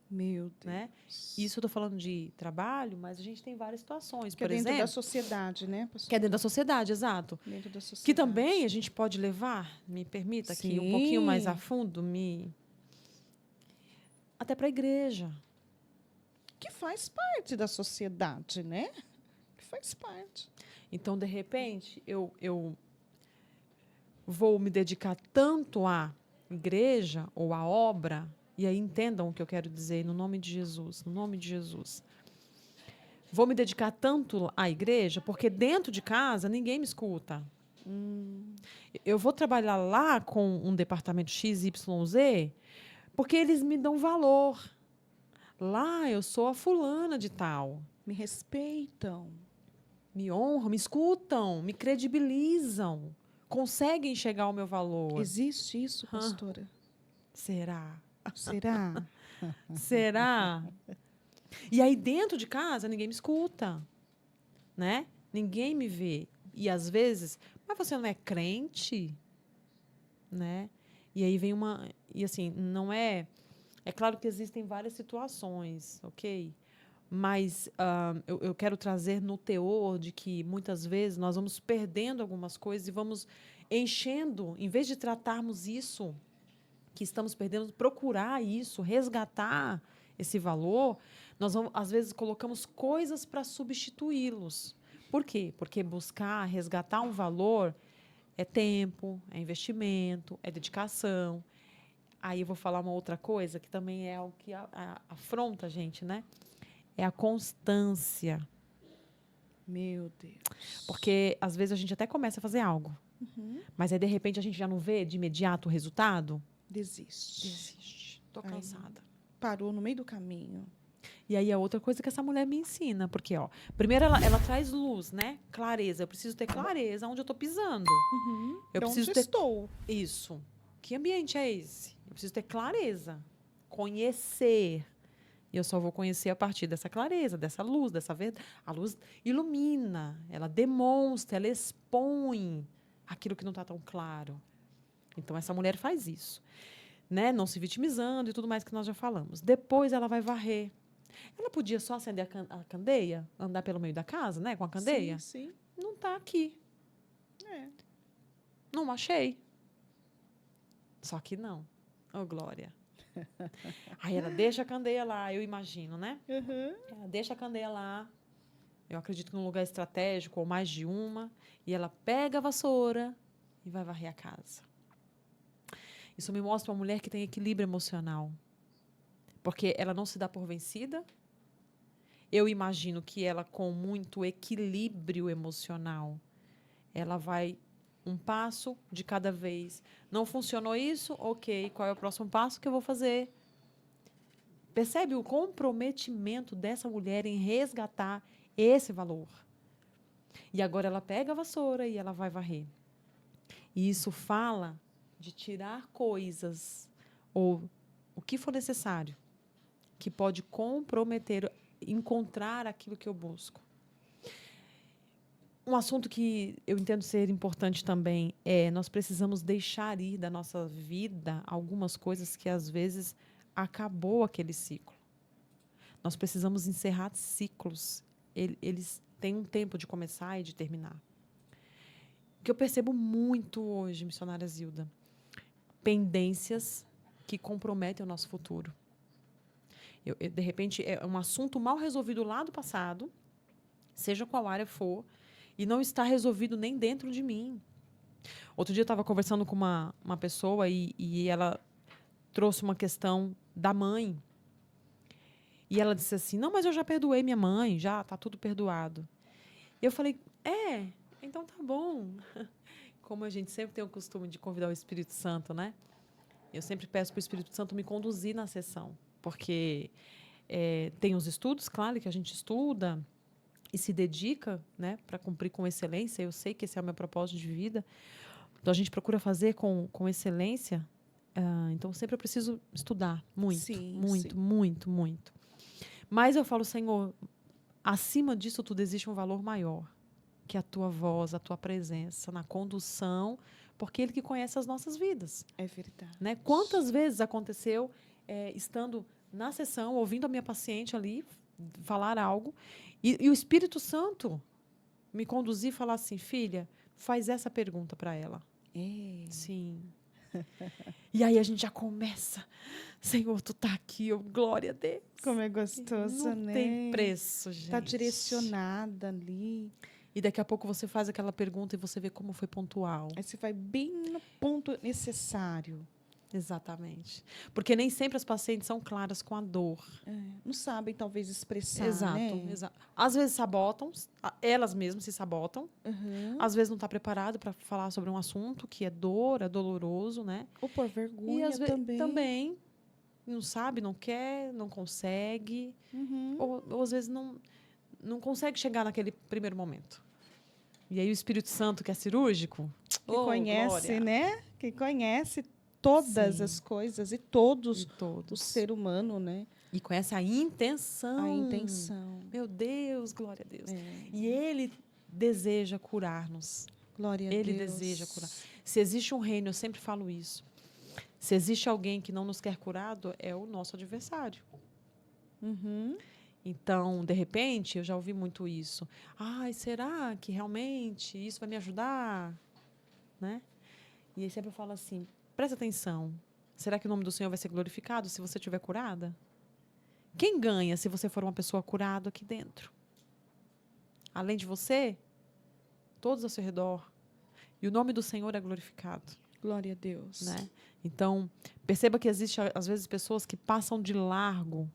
Meu Deus. Né? Isso eu estou falando de trabalho, mas a gente tem várias situações. Que é Por dentro da exemplo, sociedade, né, pastor? que é dentro da sociedade, exato. Dentro da sociedade. Que também a gente pode levar, me permita aqui um pouquinho mais a fundo, até para a igreja. Que faz parte da sociedade, né? Que faz parte. Então, de repente, eu vou me dedicar tanto à igreja ou à obra, e aí entendam o que eu quero dizer, no nome de Jesus, no nome de Jesus. Vou me dedicar tanto à igreja, porque dentro de casa ninguém me escuta. Eu vou trabalhar lá com um departamento XYZ, porque eles me dão valor. Lá eu sou a fulana de tal. Me respeitam. Me honram, me escutam, me credibilizam. Conseguem enxergar o meu valor. Existe isso, pastora? Será? Será? Será? E aí dentro de casa ninguém me escuta, né? Ninguém me vê. E às vezes, mas você não é crente, né? E aí vem e assim, não é, é claro que existem várias situações, ok? Mas eu quero trazer no teor de que muitas vezes nós vamos perdendo algumas coisas e vamos enchendo, em vez de tratarmos isso que estamos perdendo, procurar isso, resgatar esse valor, nós vamos, às vezes colocamos coisas para substituí-los. Por quê? Porque buscar resgatar um valor é tempo, é investimento, é dedicação. Aí eu vou falar uma outra coisa que também é algo que afronta a gente, né? É a constância. Meu Deus. Porque às vezes a gente até começa a fazer algo, mas aí de repente a gente já não vê de imediato o resultado. Desiste. Desiste. Tô cansada. Parou no meio do caminho. E aí a outra coisa que essa mulher me ensina, porque ó, primeiro ela traz luz, né? Clareza. Eu preciso ter clareza onde eu tô pisando. Eu Então, preciso onde ter estou? isso. Que ambiente é esse? Eu preciso ter clareza, conhecer. E eu só vou conhecer a partir dessa clareza, dessa luz, dessa verdade. A luz ilumina, ela demonstra, ela expõe aquilo que não está tão claro. Então essa mulher faz isso, né? Não se vitimizando e tudo mais que nós já falamos. Depois ela vai varrer. Ela podia só acender a candeia, andar pelo meio da casa, né, com a candeia? Sim, sim. Não está aqui. É. Não achei. Só que não. Oh, glória. Aí ela deixa a candeia lá, eu imagino, né? Ela deixa a candeia lá. Eu acredito que num lugar estratégico, ou mais de uma. E ela pega a vassoura e vai varrer a casa. Isso me mostra uma mulher que tem equilíbrio emocional. Porque ela não se dá por vencida. Eu imagino que ela, com muito equilíbrio emocional, ela vai um passo de cada vez. Não funcionou isso? Ok. Qual é o próximo passo que eu vou fazer? Percebe o comprometimento dessa mulher em resgatar esse valor? E agora ela pega a vassoura e ela vai varrer. E isso fala de tirar coisas ou o que for necessário que pode comprometer, encontrar aquilo que eu busco. Um assunto que eu entendo ser importante também é nós precisamos deixar ir da nossa vida algumas coisas que às vezes acabou aquele ciclo. Nós precisamos encerrar ciclos. Eles têm um tempo de começar e de terminar. O que eu percebo muito hoje, missionária Zilda, pendências que comprometem o nosso futuro. De repente, é um assunto mal resolvido lá do passado, seja qual área for, e não está resolvido nem dentro de mim. Outro dia eu estava conversando com uma pessoa e ela trouxe uma questão da mãe. E ela disse assim, não, mas eu já perdoei minha mãe, já está tudo perdoado. E eu falei, então tá bom. Como a gente sempre tem o costume de convidar o Espírito Santo, né? Eu sempre peço para o Espírito Santo me conduzir na sessão, porque tem os estudos, claro, que a gente estuda e se dedica, né, para cumprir com excelência. Eu sei que esse é o meu propósito de vida. Então, a gente procura fazer com excelência. Então, sempre eu preciso estudar muito, Sim, muito, sim. muito, muito. Mas eu falo, Senhor, acima disso tudo existe um valor maior, que é a tua voz, a tua presença na condução, porque Ele que conhece as nossas vidas. É verdade. Né? Quantas vezes aconteceu, estando na sessão, ouvindo a minha paciente ali falar algo, e o Espírito Santo me conduzir e falar assim, filha, faz essa pergunta para ela. É. Sim. E aí a gente já começa, Senhor, tu tá aqui, glória a Deus. Como é gostoso, Não né? tem preço, gente. Tá direcionada ali. E daqui a pouco você faz aquela pergunta e você vê como foi pontual. Aí você vai bem no ponto necessário. Exatamente. Porque nem sempre as pacientes são claras com a dor. Não sabem, talvez, expressar, Exato, né? exato. Às vezes sabotam, elas mesmas se sabotam. Uhum. Às vezes não está preparado para falar sobre um assunto que é dor, é doloroso, né? Ou por E vergonha às vezes também. não sabe, não quer, não consegue. Uhum. Ou às vezes não consegue chegar naquele primeiro momento. E aí o Espírito Santo, que é cirúrgico, Que conhece, glória. né? Que conhece todas Sim. as coisas e todos E todos. o ser humano, né? E conhece a intenção. A intenção. Meu Deus, glória a Deus. É. E Ele deseja curar-nos. Glória a Ele Deus. deseja curar. Se existe um reino, eu sempre falo isso. Se existe alguém que não nos quer curado, é o nosso adversário. Uhum. Então, de repente, eu já ouvi muito isso. Ai, será que realmente isso vai me ajudar? Né? E aí sempre eu falo assim, presta atenção. Será que o nome do Senhor vai ser glorificado se você estiver curada? Quem ganha se você for uma pessoa curada aqui dentro? Além de você, todos ao seu redor. E o nome do Senhor é glorificado. Glória a Deus. Né? Então, perceba que existe, às vezes, pessoas que passam de largo.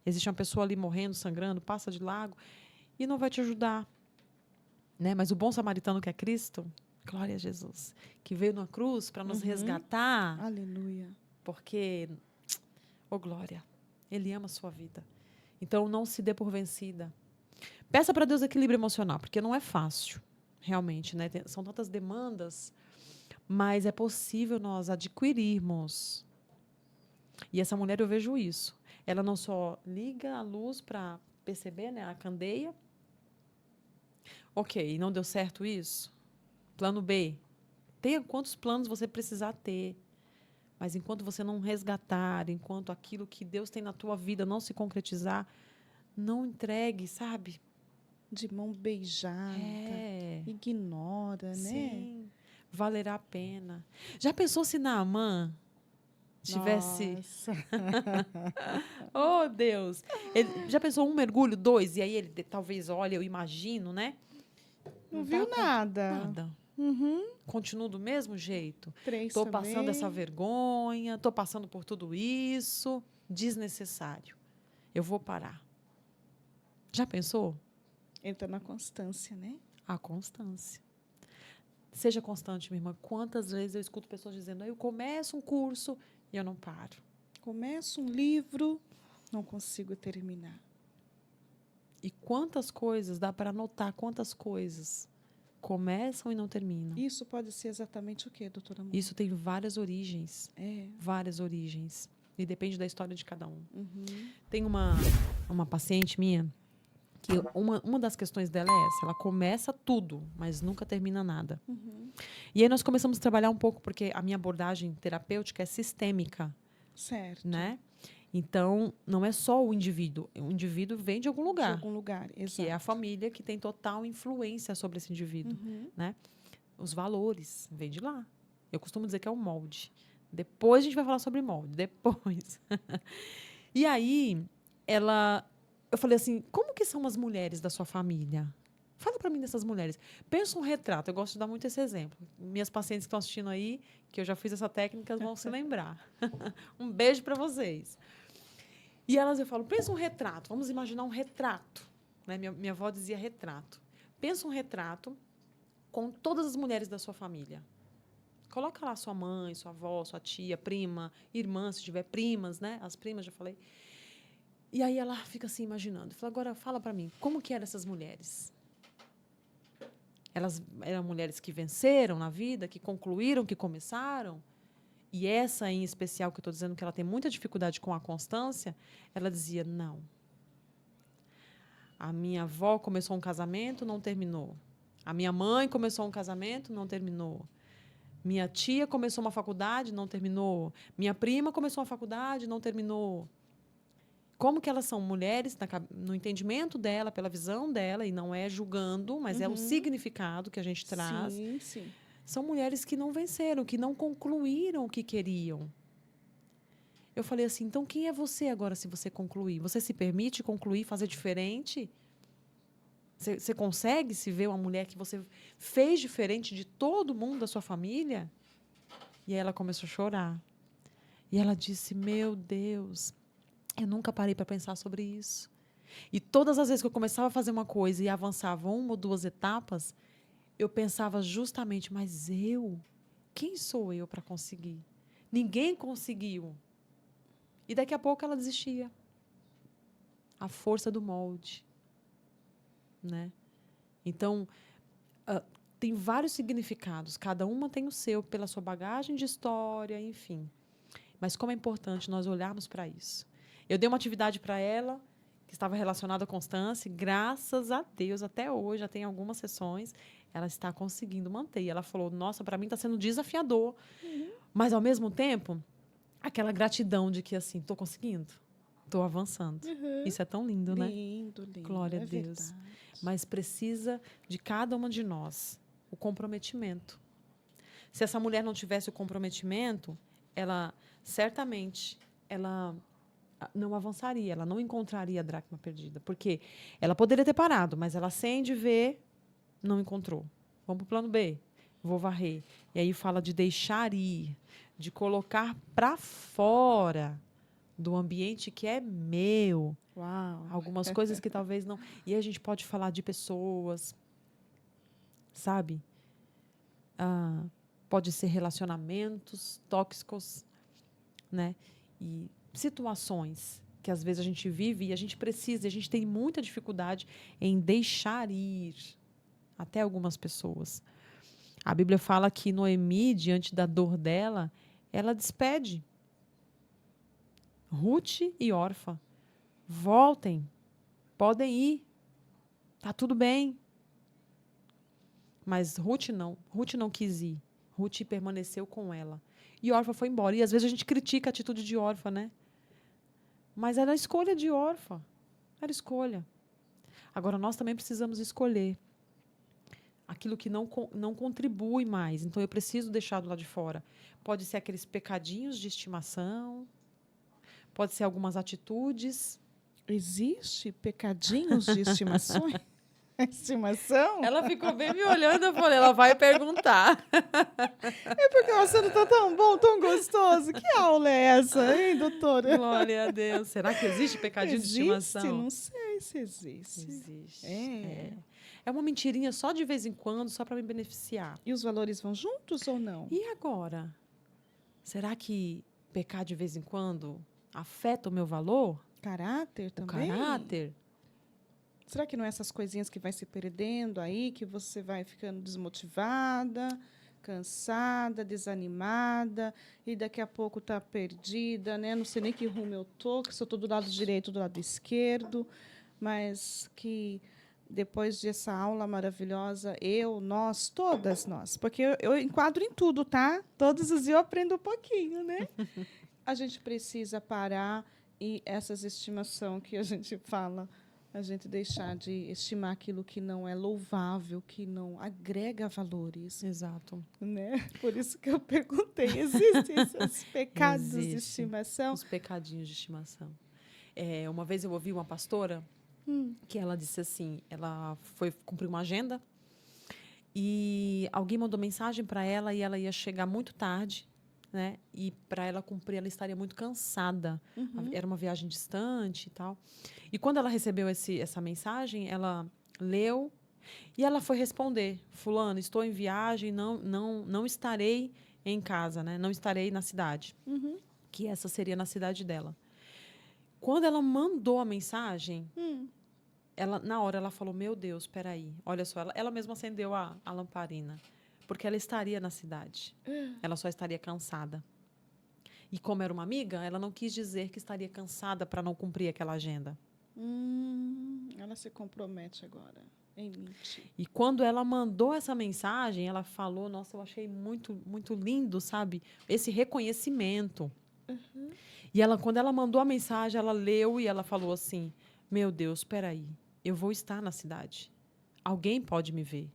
Existe uma pessoa ali morrendo, sangrando, passa de largo e não vai te ajudar. Né? Mas o bom samaritano que é Cristo, glória a Jesus, que veio na cruz para nos resgatar, Aleluia. porque, oh glória, Ele ama a sua vida. Então, não se dê por vencida. Peça para Deus equilíbrio emocional, porque não é fácil, realmente. Né? São tantas demandas, mas é possível nós adquirirmos. E essa mulher, eu vejo isso. Ela não só liga a luz para perceber, né, a candeia. Ok, não deu certo isso? Plano B. Tenha quantos planos você precisar ter. Mas enquanto você não resgatar, enquanto aquilo que Deus tem na tua vida não se concretizar, não entregue, sabe? De mão beijada. Ignora, né? Sim, valerá a pena. Já pensou se Naamã tivesse... Oh, Deus! Ele já pensou 1 mergulho, 2? E aí ele talvez, olha, eu imagino, né? Não viu nada. Nada. Uhum. Continuo do mesmo jeito. 3 Tô também. passando essa vergonha, tô passando por tudo isso. Desnecessário. Eu vou parar. Já pensou? Entra na constância, né? A constância. Seja constante, minha irmã. Quantas vezes eu escuto pessoas dizendo, eu começo um curso e eu não paro. Começo um livro, não consigo terminar. E quantas coisas, dá para anotar quantas coisas começam e não terminam. Isso pode ser exatamente o quê, doutora Amor? Isso tem várias origens. É. Várias origens. E depende da história de cada um. Uhum. Tem uma paciente minha que uma das questões dela é essa. Ela começa tudo, mas nunca termina nada. Uhum. E aí nós começamos a trabalhar um pouco, porque a minha abordagem terapêutica é sistêmica. Certo. Né? Então, não é só o indivíduo. O indivíduo vem de algum lugar. De algum lugar, exato. Que é a família que tem total influência sobre esse indivíduo. Uhum. Né? Os valores vêm de lá. Eu costumo dizer que é o molde. Depois a gente vai falar sobre molde. Depois. E aí, eu falei assim, como que são as mulheres da sua família? Fala para mim dessas mulheres. Pensa um retrato. Eu gosto de dar muito esse exemplo. Minhas pacientes que estão assistindo aí, que eu já fiz essa técnica, vão se lembrar. Um beijo para vocês. E eu falo, pensa um retrato. Vamos imaginar um retrato. Né? Minha avó dizia retrato. Pensa um retrato com todas as mulheres da sua família. Coloca lá sua mãe, sua avó, sua tia, prima, irmã, se tiver primas, né? As primas, já falei. E aí ela fica assim, imaginando. Fala, agora fala para mim, como que eram essas mulheres? Elas eram mulheres que venceram na vida, que concluíram, que começaram? E essa em especial, que eu estou dizendo que ela tem muita dificuldade com a constância, ela dizia, não. A minha avó começou um casamento, não terminou. A minha mãe começou um casamento, não terminou. Minha tia começou uma faculdade, não terminou. Minha prima começou uma faculdade, não terminou. Como que elas são mulheres, no entendimento dela, pela visão dela, e não é julgando, mas é o significado que a gente traz. Sim, sim. São mulheres que não venceram, que não concluíram o que queriam. Eu falei assim, então quem é você agora se você concluir? Você se permite concluir, fazer diferente? Você consegue se ver uma mulher que você fez diferente de todo mundo da sua família? E aí ela começou a chorar. E ela disse, meu Deus, eu nunca parei para pensar sobre isso. E todas as vezes que eu começava a fazer uma coisa e avançava uma ou duas etapas, eu pensava justamente, mas quem sou eu para conseguir? Ninguém conseguiu. E daqui a pouco ela desistia. A força do molde. Né? Então, tem vários significados. Cada uma tem o seu, pela sua bagagem de história, enfim. Mas como é importante nós olharmos para isso. Eu dei uma atividade para ela que estava relacionada à constância, e graças a Deus, até hoje, já tem algumas sessões, ela está conseguindo manter. E ela falou, nossa, para mim está sendo desafiador. Mas, ao mesmo tempo, aquela gratidão de que, assim, estou conseguindo, estou avançando. Isso é tão lindo, né? Lindo, lindo. Glória a Deus. Verdade. Mas precisa de cada uma de nós o comprometimento. Se essa mulher não tivesse o comprometimento, ela certamente ela não avançaria, ela não encontraria a dracma perdida, porque ela poderia ter parado, mas ela sem de ver, não encontrou. Vamos para o plano B. Vou varrer. E aí fala de deixar ir, de colocar para fora do ambiente que é meu. Uau. Algumas coisas que talvez não. E aí a gente pode falar de pessoas, sabe? Pode ser relacionamentos tóxicos, né? E situações que às vezes a gente vive e a gente precisa, e a gente tem muita dificuldade em deixar ir até algumas pessoas. A Bíblia fala que Noemi, diante da dor dela, ela despede Ruth e Orfa. Voltem, podem ir, tá tudo bem. Mas Ruth não quis ir. Ruth permaneceu com ela. E Orfa foi embora. E às vezes a gente critica a atitude de Orfa, né? Mas era a escolha de Orfa. Era escolha. Agora, nós também precisamos escolher aquilo que não contribui mais. Então, eu preciso deixar do lado de fora. Pode ser aqueles pecadinhos de estimação, pode ser algumas atitudes. Existe pecadinhos de estimação? Estimação? Ela ficou bem me olhando, eu falei, ela vai perguntar. É porque o assunto tá tão bom, tão gostoso. Que aula é essa, hein, doutora? Glória a Deus. Será que existe pecadinho de estimação? Não sei se existe. Existe. É. É uma mentirinha só de vez em quando, só para me beneficiar. E os valores vão juntos ou não? E agora? Será que pecar de vez em quando afeta o meu valor? Caráter também? O caráter? Será que não é essas coisinhas que vai se perdendo aí, que você vai ficando desmotivada, cansada, desanimada, e daqui a pouco está perdida, né? Não sei nem que rumo eu estou, que se eu estou do lado direito ou do lado esquerdo, mas que depois dessa aula maravilhosa, nós, todas nós, porque eu enquadro em tudo, tá? Todos os dias eu aprendo um pouquinho, né? A gente precisa parar e essas estimação que a gente fala, a gente deixar de estimar aquilo que não é louvável, que não agrega valores. Exato. Né? Por isso que eu perguntei, existem esses pecados de estimação? Os pecadinhos de estimação. Uma vez eu ouvi uma pastora que ela disse assim, ela foi cumprir uma agenda e alguém mandou mensagem para ela e ela ia chegar muito tarde, né? E para ela cumprir, ela estaria muito cansada. Era uma viagem distante e tal. E quando ela recebeu essa mensagem, ela leu e ela foi responder: fulano, estou em viagem, não estarei em casa, né? Não estarei na cidade. Que essa seria na cidade dela. Quando ela mandou a mensagem, na hora ela falou, meu Deus, espera aí. Olha só, ela mesma acendeu a lamparina. Porque ela estaria na cidade. Ela só estaria cansada. E como era uma amiga, ela não quis dizer que estaria cansada para não cumprir aquela agenda. Ela se compromete agora em mentir. E quando ela mandou essa mensagem, ela falou, nossa, eu achei muito, muito lindo, sabe? Esse reconhecimento. E ela, quando ela mandou a mensagem, ela leu e ela falou assim, meu Deus, espera aí, eu vou estar na cidade. Alguém pode me ver.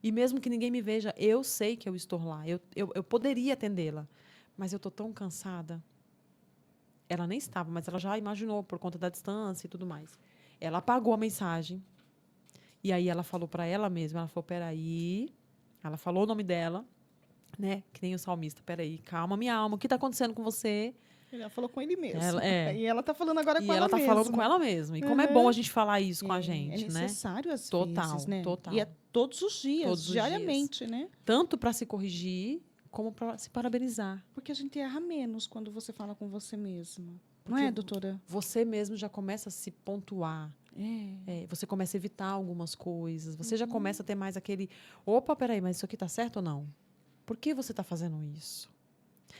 E mesmo que ninguém me veja, eu sei que eu estou lá. Eu poderia atendê-la. Mas eu estou tão cansada. Ela nem estava, mas ela já imaginou por conta da distância e tudo mais. Ela apagou a mensagem. E aí ela falou para ela mesma, ela falou, peraí. Ela falou o nome dela, né? Que nem o salmista. Peraí, calma, minha alma. O que está acontecendo com você? Ela falou com ele mesmo. E ela está falando agora com ela ela tá mesma. falando com ela mesma. E como é bom a gente falar isso com a É gente, né? necessário às Total, vezes, né? total. E é todos os dias, Todos os diariamente, né? Tanto para se corrigir, como para se parabenizar. Porque a gente erra menos quando você fala com você mesma. Não Porque é, doutora? Você mesmo já começa a se pontuar. Você começa a evitar algumas coisas. Você já começa a ter mais aquele... Opa, peraí, mas isso aqui tá certo ou não? Por que você está fazendo isso?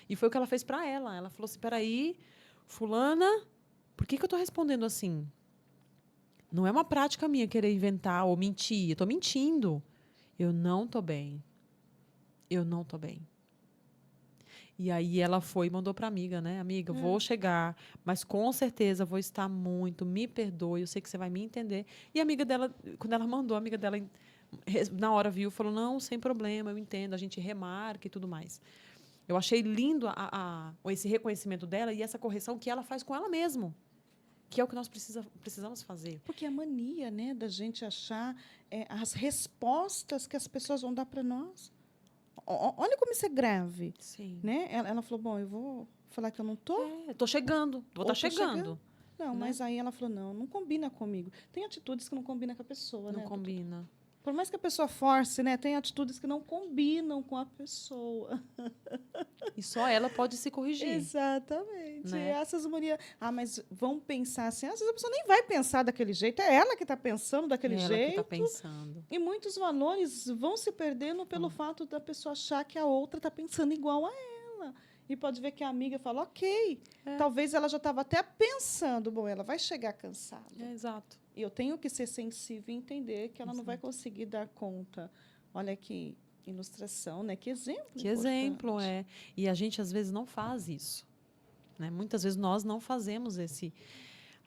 E foi o que ela fez para ela. Ela falou assim, peraí, fulana, por que eu estou respondendo assim? Não é uma prática minha querer inventar ou mentir. Eu estou mentindo. Eu não estou bem. Eu não estou bem. E aí ela foi e mandou para a amiga, né? Amiga, vou chegar, mas com certeza vou estar muito, me perdoe, eu sei que você vai me entender. E a amiga dela, quando ela mandou, a amiga dela na hora viu, falou, não, sem problema, eu entendo, a gente remarca e tudo mais. Eu achei lindo esse reconhecimento dela e essa correção que ela faz com ela mesma. Que é o que nós precisamos fazer. Porque a mania, né, da gente achar as respostas que as pessoas vão dar para nós. Olha como isso é grave. Sim. Né? Ela falou, bom, eu vou falar que eu não estou. Estou chegando, vou estar chegando. Não, né? mas aí ela falou, não combina comigo. Tem atitudes que não combinam com a pessoa, não né? Não combina. Por mais que a pessoa force, né? Tem atitudes que não combinam com a pessoa. E só ela pode se corrigir. Exatamente. Né? Essas manias... mas vão pensar assim. Às vezes a pessoa nem vai pensar daquele jeito. É ela que está pensando daquele jeito. É ela que está pensando. E muitos valores vão se perdendo pelo fato da pessoa achar que a outra está pensando igual a ela. E pode ver que a amiga fala, ok. Talvez ela já estava até pensando, bom, ela vai chegar cansada. Exato. E eu tenho que ser sensível e entender que ela não vai conseguir dar conta. Olha que ilustração, né? Que exemplo. Que exemplo, E a gente, às vezes, não faz isso. Né? Muitas vezes nós não fazemos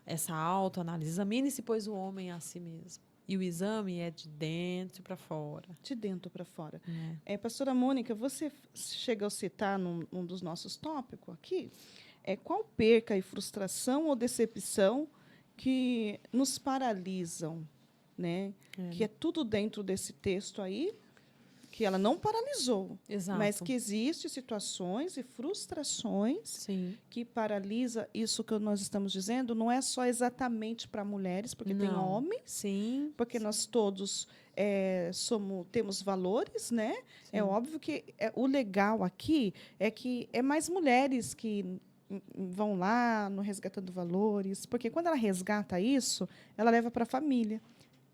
essa autoanálise. Examine-se, pois, o homem a si mesmo. E o exame é de dentro para fora. De dentro para fora. Pastora Mônica, você chega a citar num dos nossos tópicos aqui, qual perca e frustração ou decepção que nos paralisam, né? Que é tudo dentro desse texto aí, que ela não paralisou. Exato. Mas que existem situações e frustrações que paralisa isso que nós estamos dizendo. Não é só exatamente para mulheres, porque tem homens, porque nós todos temos valores, né? Sim. É óbvio que o legal aqui é que é mais mulheres que vão lá no Resgatando Valores, porque quando ela resgata isso, ela leva para a família.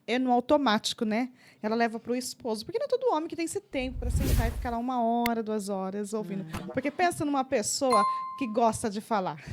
É no automático, né? Ela leva para o esposo. Porque não é todo homem que tem esse tempo para sentar e ficar lá 1 hora, 2 horas ouvindo. Porque pensa numa pessoa que gosta de falar.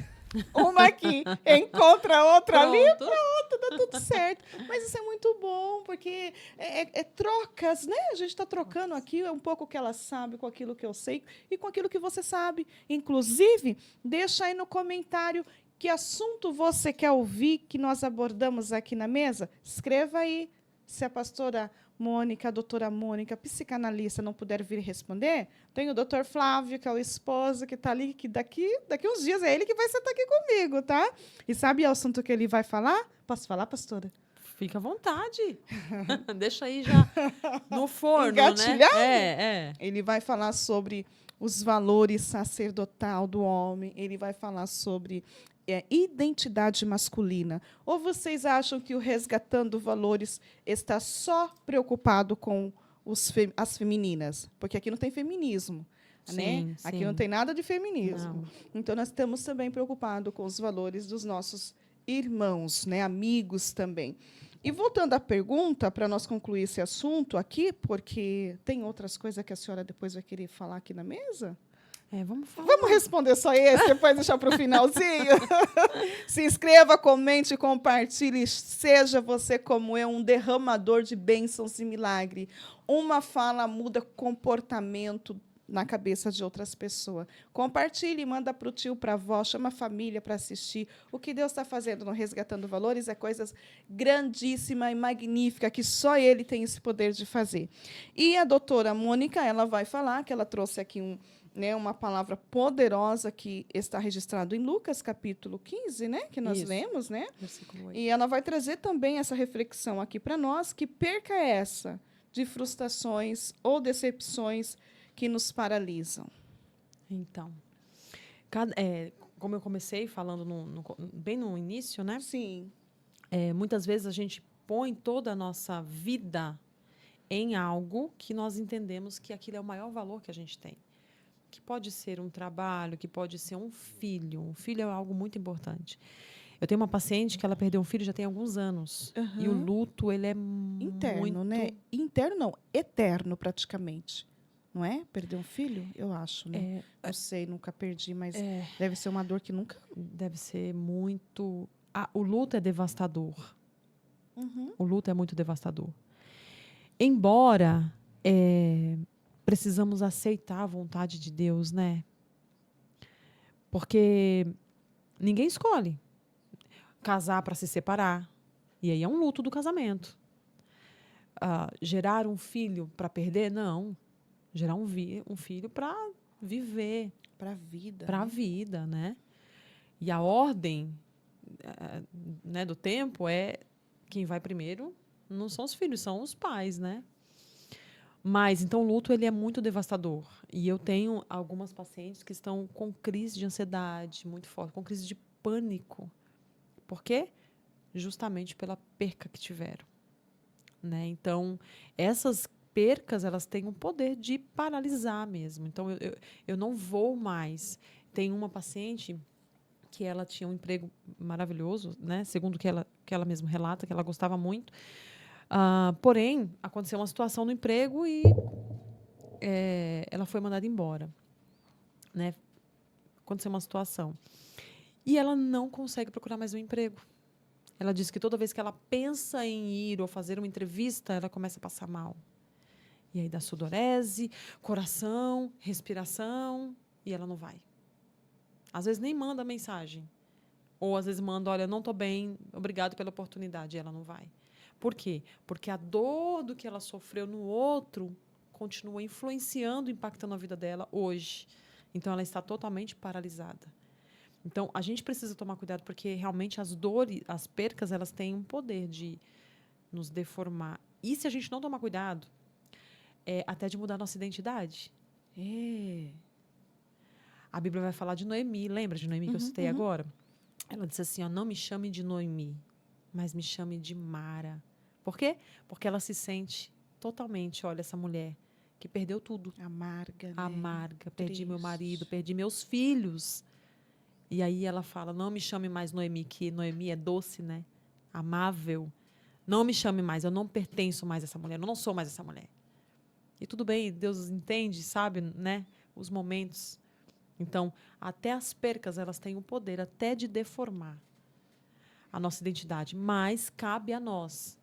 Uma aqui encontra outra ali, pronto, dá tudo certo. Mas isso é muito bom, porque é trocas, né? A gente está trocando aqui um pouco o que ela sabe com aquilo que eu sei e com aquilo que você sabe. Inclusive, deixa aí no comentário que assunto você quer ouvir que nós abordamos aqui na mesa. Escreva aí. Se a pastora Mônica, a doutora Mônica, psicanalista, não puder vir responder, tem o doutor Flávio, que é o esposo, que está ali, que daqui uns dias é ele que vai sentar aqui comigo, tá? E sabe o assunto que ele vai falar? Posso falar, pastora? Fica à vontade. Deixa aí já no forno, engatilhado, né? Ele vai falar sobre os valores sacerdotal do homem, ele vai falar sobre identidade masculina. Ou vocês acham que o Resgatando Valores está só preocupado com as femininas? Porque aqui não tem feminismo. Né? Aqui não tem nada de feminismo. Não. Então, nós estamos também preocupados com os valores dos nossos irmãos, né? Amigos também. E voltando à pergunta, para nós concluir esse assunto aqui, porque tem outras coisas que a senhora depois vai querer falar aqui na mesa? Vamos falar. Vamos responder só esse, depois deixar para o finalzinho? Se inscreva, comente, compartilhe. Seja você como eu, um derramador de bênçãos e milagre. Uma fala muda comportamento na cabeça de outras pessoas. Compartilhe, manda para o tio, para a avó, chama a família para assistir. O que Deus está fazendo no Resgatando Valores é coisas grandíssima e magnífica que só Ele tem esse poder de fazer. E a doutora Mônica, ela vai falar que ela trouxe aqui uma palavra poderosa que está registrado em Lucas, capítulo 15, né, que nós lemos, né? Versículo 8. E ela vai trazer também essa reflexão aqui para nós, que perca essa de frustrações ou decepções que nos paralisam. Então, como eu comecei falando bem no início, né? Sim. Muitas vezes a gente põe toda a nossa vida em algo que nós entendemos que aquilo é o maior valor que a gente tem. Que pode ser um trabalho, que pode ser um filho. Um filho é algo muito importante. Eu tenho uma paciente que ela perdeu um filho já tem alguns anos. Uhum. E o luto, ele é interno, muito... né? Interno não, eterno praticamente. Não é? Perder um filho? Eu acho, né? Não sei, nunca perdi, mas deve ser uma dor que nunca... Deve ser muito... o luto é devastador. Uhum. O luto é muito devastador. Embora precisamos aceitar a vontade de Deus, né? Porque ninguém escolhe casar para se separar. E aí é um luto do casamento. Gerar um filho para perder? Não. Gerar um filho para viver. Para a vida. Para a vida, né? E a ordem né, do tempo quem vai primeiro não são os filhos, são os pais, né? Mas, então, o luto ele é muito devastador. E eu tenho algumas pacientes que estão com crise de ansiedade muito forte, com crise de pânico. Por quê? Justamente pela perca que tiveram. Né? Então, essas percas, elas têm o poder de paralisar mesmo. Então, eu não vou mais. Tem uma paciente que ela tinha um emprego maravilhoso, né? Segundo que ela mesma relata, que ela gostava muito. Porém, aconteceu uma situação no emprego e ela foi mandada embora. Né? Aconteceu uma situação. E ela não consegue procurar mais um emprego. Ela diz que toda vez que ela pensa em ir ou fazer uma entrevista, ela começa a passar mal. E aí dá sudorese, coração, respiração, e ela não vai. Às vezes nem manda mensagem. Ou às vezes manda, olha, não estou bem, obrigado pela oportunidade, e ela não vai. Por quê? Porque a dor do que ela sofreu no outro continua influenciando, impactando a vida dela hoje. Então, ela está totalmente paralisada. Então, a gente precisa tomar cuidado, porque realmente as dores, as percas, elas têm um poder de nos deformar. E se a gente não tomar cuidado, até de mudar a nossa identidade. A Bíblia vai falar de Noemi. Lembra de Noemi que eu citei agora? Ela disse assim, não me chame de Noemi, mas me chame de Mara. Por quê? Porque ela se sente totalmente, olha, essa mulher que perdeu tudo. Amarga, né? Amarga. Perdi meu marido, perdi meus filhos. E aí ela fala, não me chame mais Noemi, que Noemi é doce, né? Amável. Não me chame mais, eu não pertenço mais a essa mulher, eu não sou mais essa mulher. E tudo bem, Deus entende, sabe, né? Os momentos. Então, até as percas, elas têm o poder até de deformar a nossa identidade. Mas cabe a nós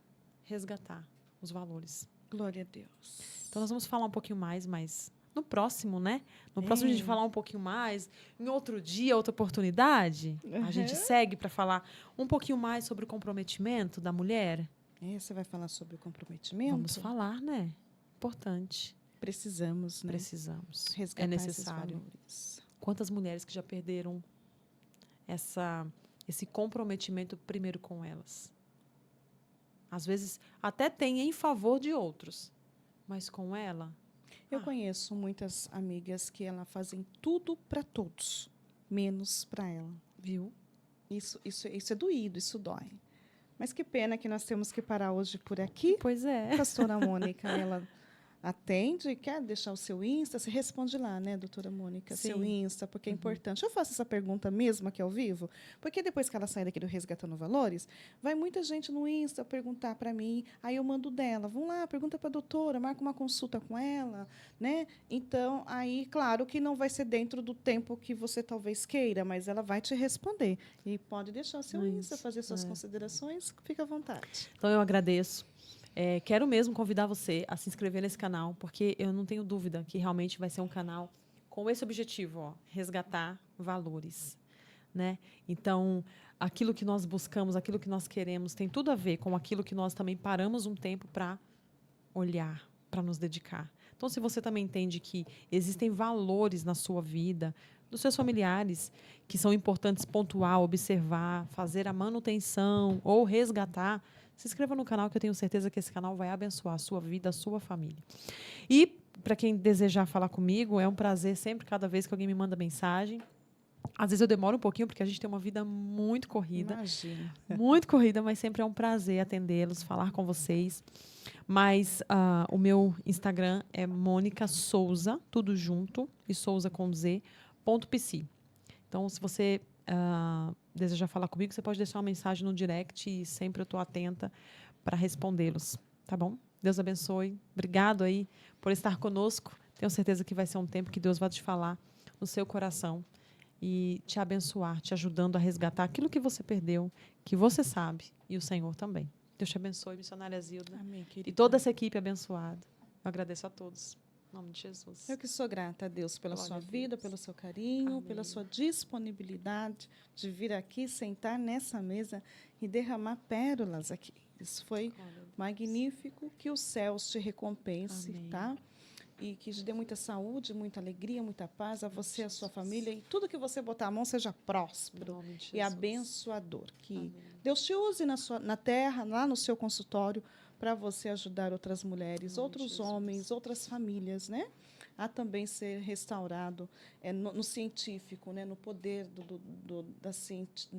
resgatar os valores. Glória a Deus. Então, nós vamos falar um pouquinho mais, mas no próximo, né? No próximo a gente falar um pouquinho mais. Em outro dia, outra oportunidade, a gente segue para falar um pouquinho mais sobre o comprometimento da mulher. Você vai falar sobre o comprometimento? Vamos falar, né? Importante. Precisamos, né? Precisamos. Resgatar é necessário. Quantas mulheres que já perderam esse comprometimento primeiro com elas? Às vezes até tem em favor de outros, mas com ela... Eu conheço muitas amigas que elas fazem tudo para todos, menos para ela. Viu? Isso é doído, isso dói. Mas que pena que nós temos que parar hoje por aqui. Pois é. Pastora Mônica, ela atende, quer deixar o seu Insta, você responde lá, né, doutora Mônica? Sim. Seu Insta, porque é importante. Eu faço essa pergunta mesmo aqui ao vivo, porque depois que ela sair daqui do Resgatando Valores, vai muita gente no Insta perguntar para mim, aí eu mando dela, vão lá, pergunta para a doutora, marca uma consulta com ela, né? Então, aí, claro que não vai ser dentro do tempo que você talvez queira, mas ela vai te responder. E pode deixar o seu Insta, fazer suas considerações, fica à vontade. Então, eu agradeço. Quero mesmo convidar você a se inscrever nesse canal, porque eu não tenho dúvida que realmente vai ser um canal com esse objetivo, ó, resgatar valores, né? Então, aquilo que nós buscamos, aquilo que nós queremos, tem tudo a ver com aquilo que nós também paramos um tempo para olhar, para nos dedicar. Então, se você também entende que existem valores na sua vida, dos seus familiares, que são importantes pontuar, observar, fazer a manutenção ou resgatar, se inscreva no canal, que eu tenho certeza que esse canal vai abençoar a sua vida, a sua família. E, para quem desejar falar comigo, é um prazer sempre, cada vez que alguém me manda mensagem. Às vezes eu demoro um pouquinho, porque a gente tem uma vida muito corrida. Imagina. Muito corrida, mas sempre é um prazer atendê-los, falar com vocês. Mas o meu Instagram é Mônica Souza, tudo junto, e Souza com Z, .pc. Então, se você desejar falar comigo, você pode deixar uma mensagem no direct e sempre eu estou atenta para respondê-los. Tá bom? Deus abençoe. Obrigado aí por estar conosco. Tenho certeza que vai ser um tempo que Deus vai te falar no seu coração e te abençoar, te ajudando a resgatar aquilo que você perdeu, que você sabe, e o Senhor também. Deus te abençoe, missionária Zilda. Amém, querida. E toda essa equipe abençoada. Eu agradeço a todos. Em nome de Jesus. Eu que sou grata a Deus pela Glória sua a Deus. vida, pelo seu carinho, Amém. pela sua disponibilidade de vir aqui, sentar nessa mesa e derramar pérolas aqui. Isso foi Glória a Deus. magnífico. Que os céus te recompense, Amém. tá? E que te dê muita saúde, muita alegria, muita paz a você e a sua família. E tudo que você botar a mão seja Em próspero nome de e Jesus. abençoador. Que Amém. Deus te use na terra, lá no seu consultório, para você ajudar outras mulheres, Em nome de outros Jesus. homens, outras famílias, né? A também ser restaurado no científico, né? No poder Da ciência.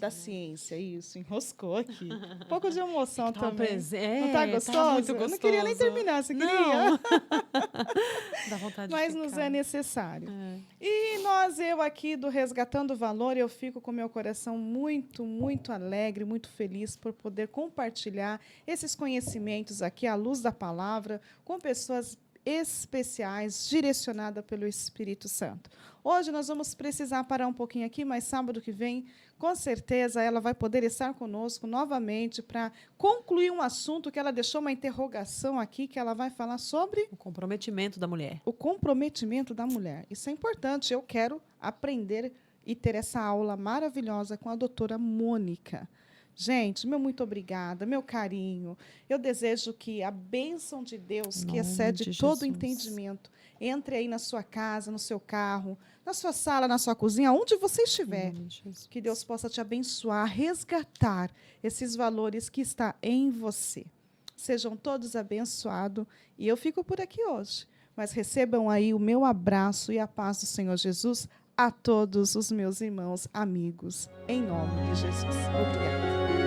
da né? ciência. Isso, enroscou aqui. Um pouco de emoção Tava também. presente. Não tá gostoso? Tava muito Eu gostoso. não queria nem terminar, você queria? Não. Dá vontade Mas de nos ficar. é necessário. É. E eu aqui do Resgatando Valor, eu fico com meu coração muito, muito alegre, muito feliz por poder compartilhar esses conhecimentos aqui à luz da palavra com pessoas especiais, direcionadas pelo Espírito Santo. Hoje nós vamos precisar parar um pouquinho aqui, mas sábado que vem, com certeza, ela vai poder estar conosco novamente para concluir um assunto que ela deixou uma interrogação aqui, que ela vai falar sobre O comprometimento da mulher. o comprometimento da mulher. Isso é importante. Eu quero aprender e ter essa aula maravilhosa com a doutora Mônica. Gente, meu muito obrigada, meu carinho. Eu desejo que a bênção de Deus, Em que nome excede de todo Jesus. entendimento, entre aí na sua casa, no seu carro, na sua sala, na sua cozinha, onde você Em estiver. nome de Jesus. Que Deus possa te abençoar, resgatar esses valores que está em você. Sejam todos abençoados. E eu fico por aqui hoje. Mas recebam aí o meu abraço e a paz do Senhor Jesus a todos os meus irmãos, amigos, em nome de Jesus. Obrigada.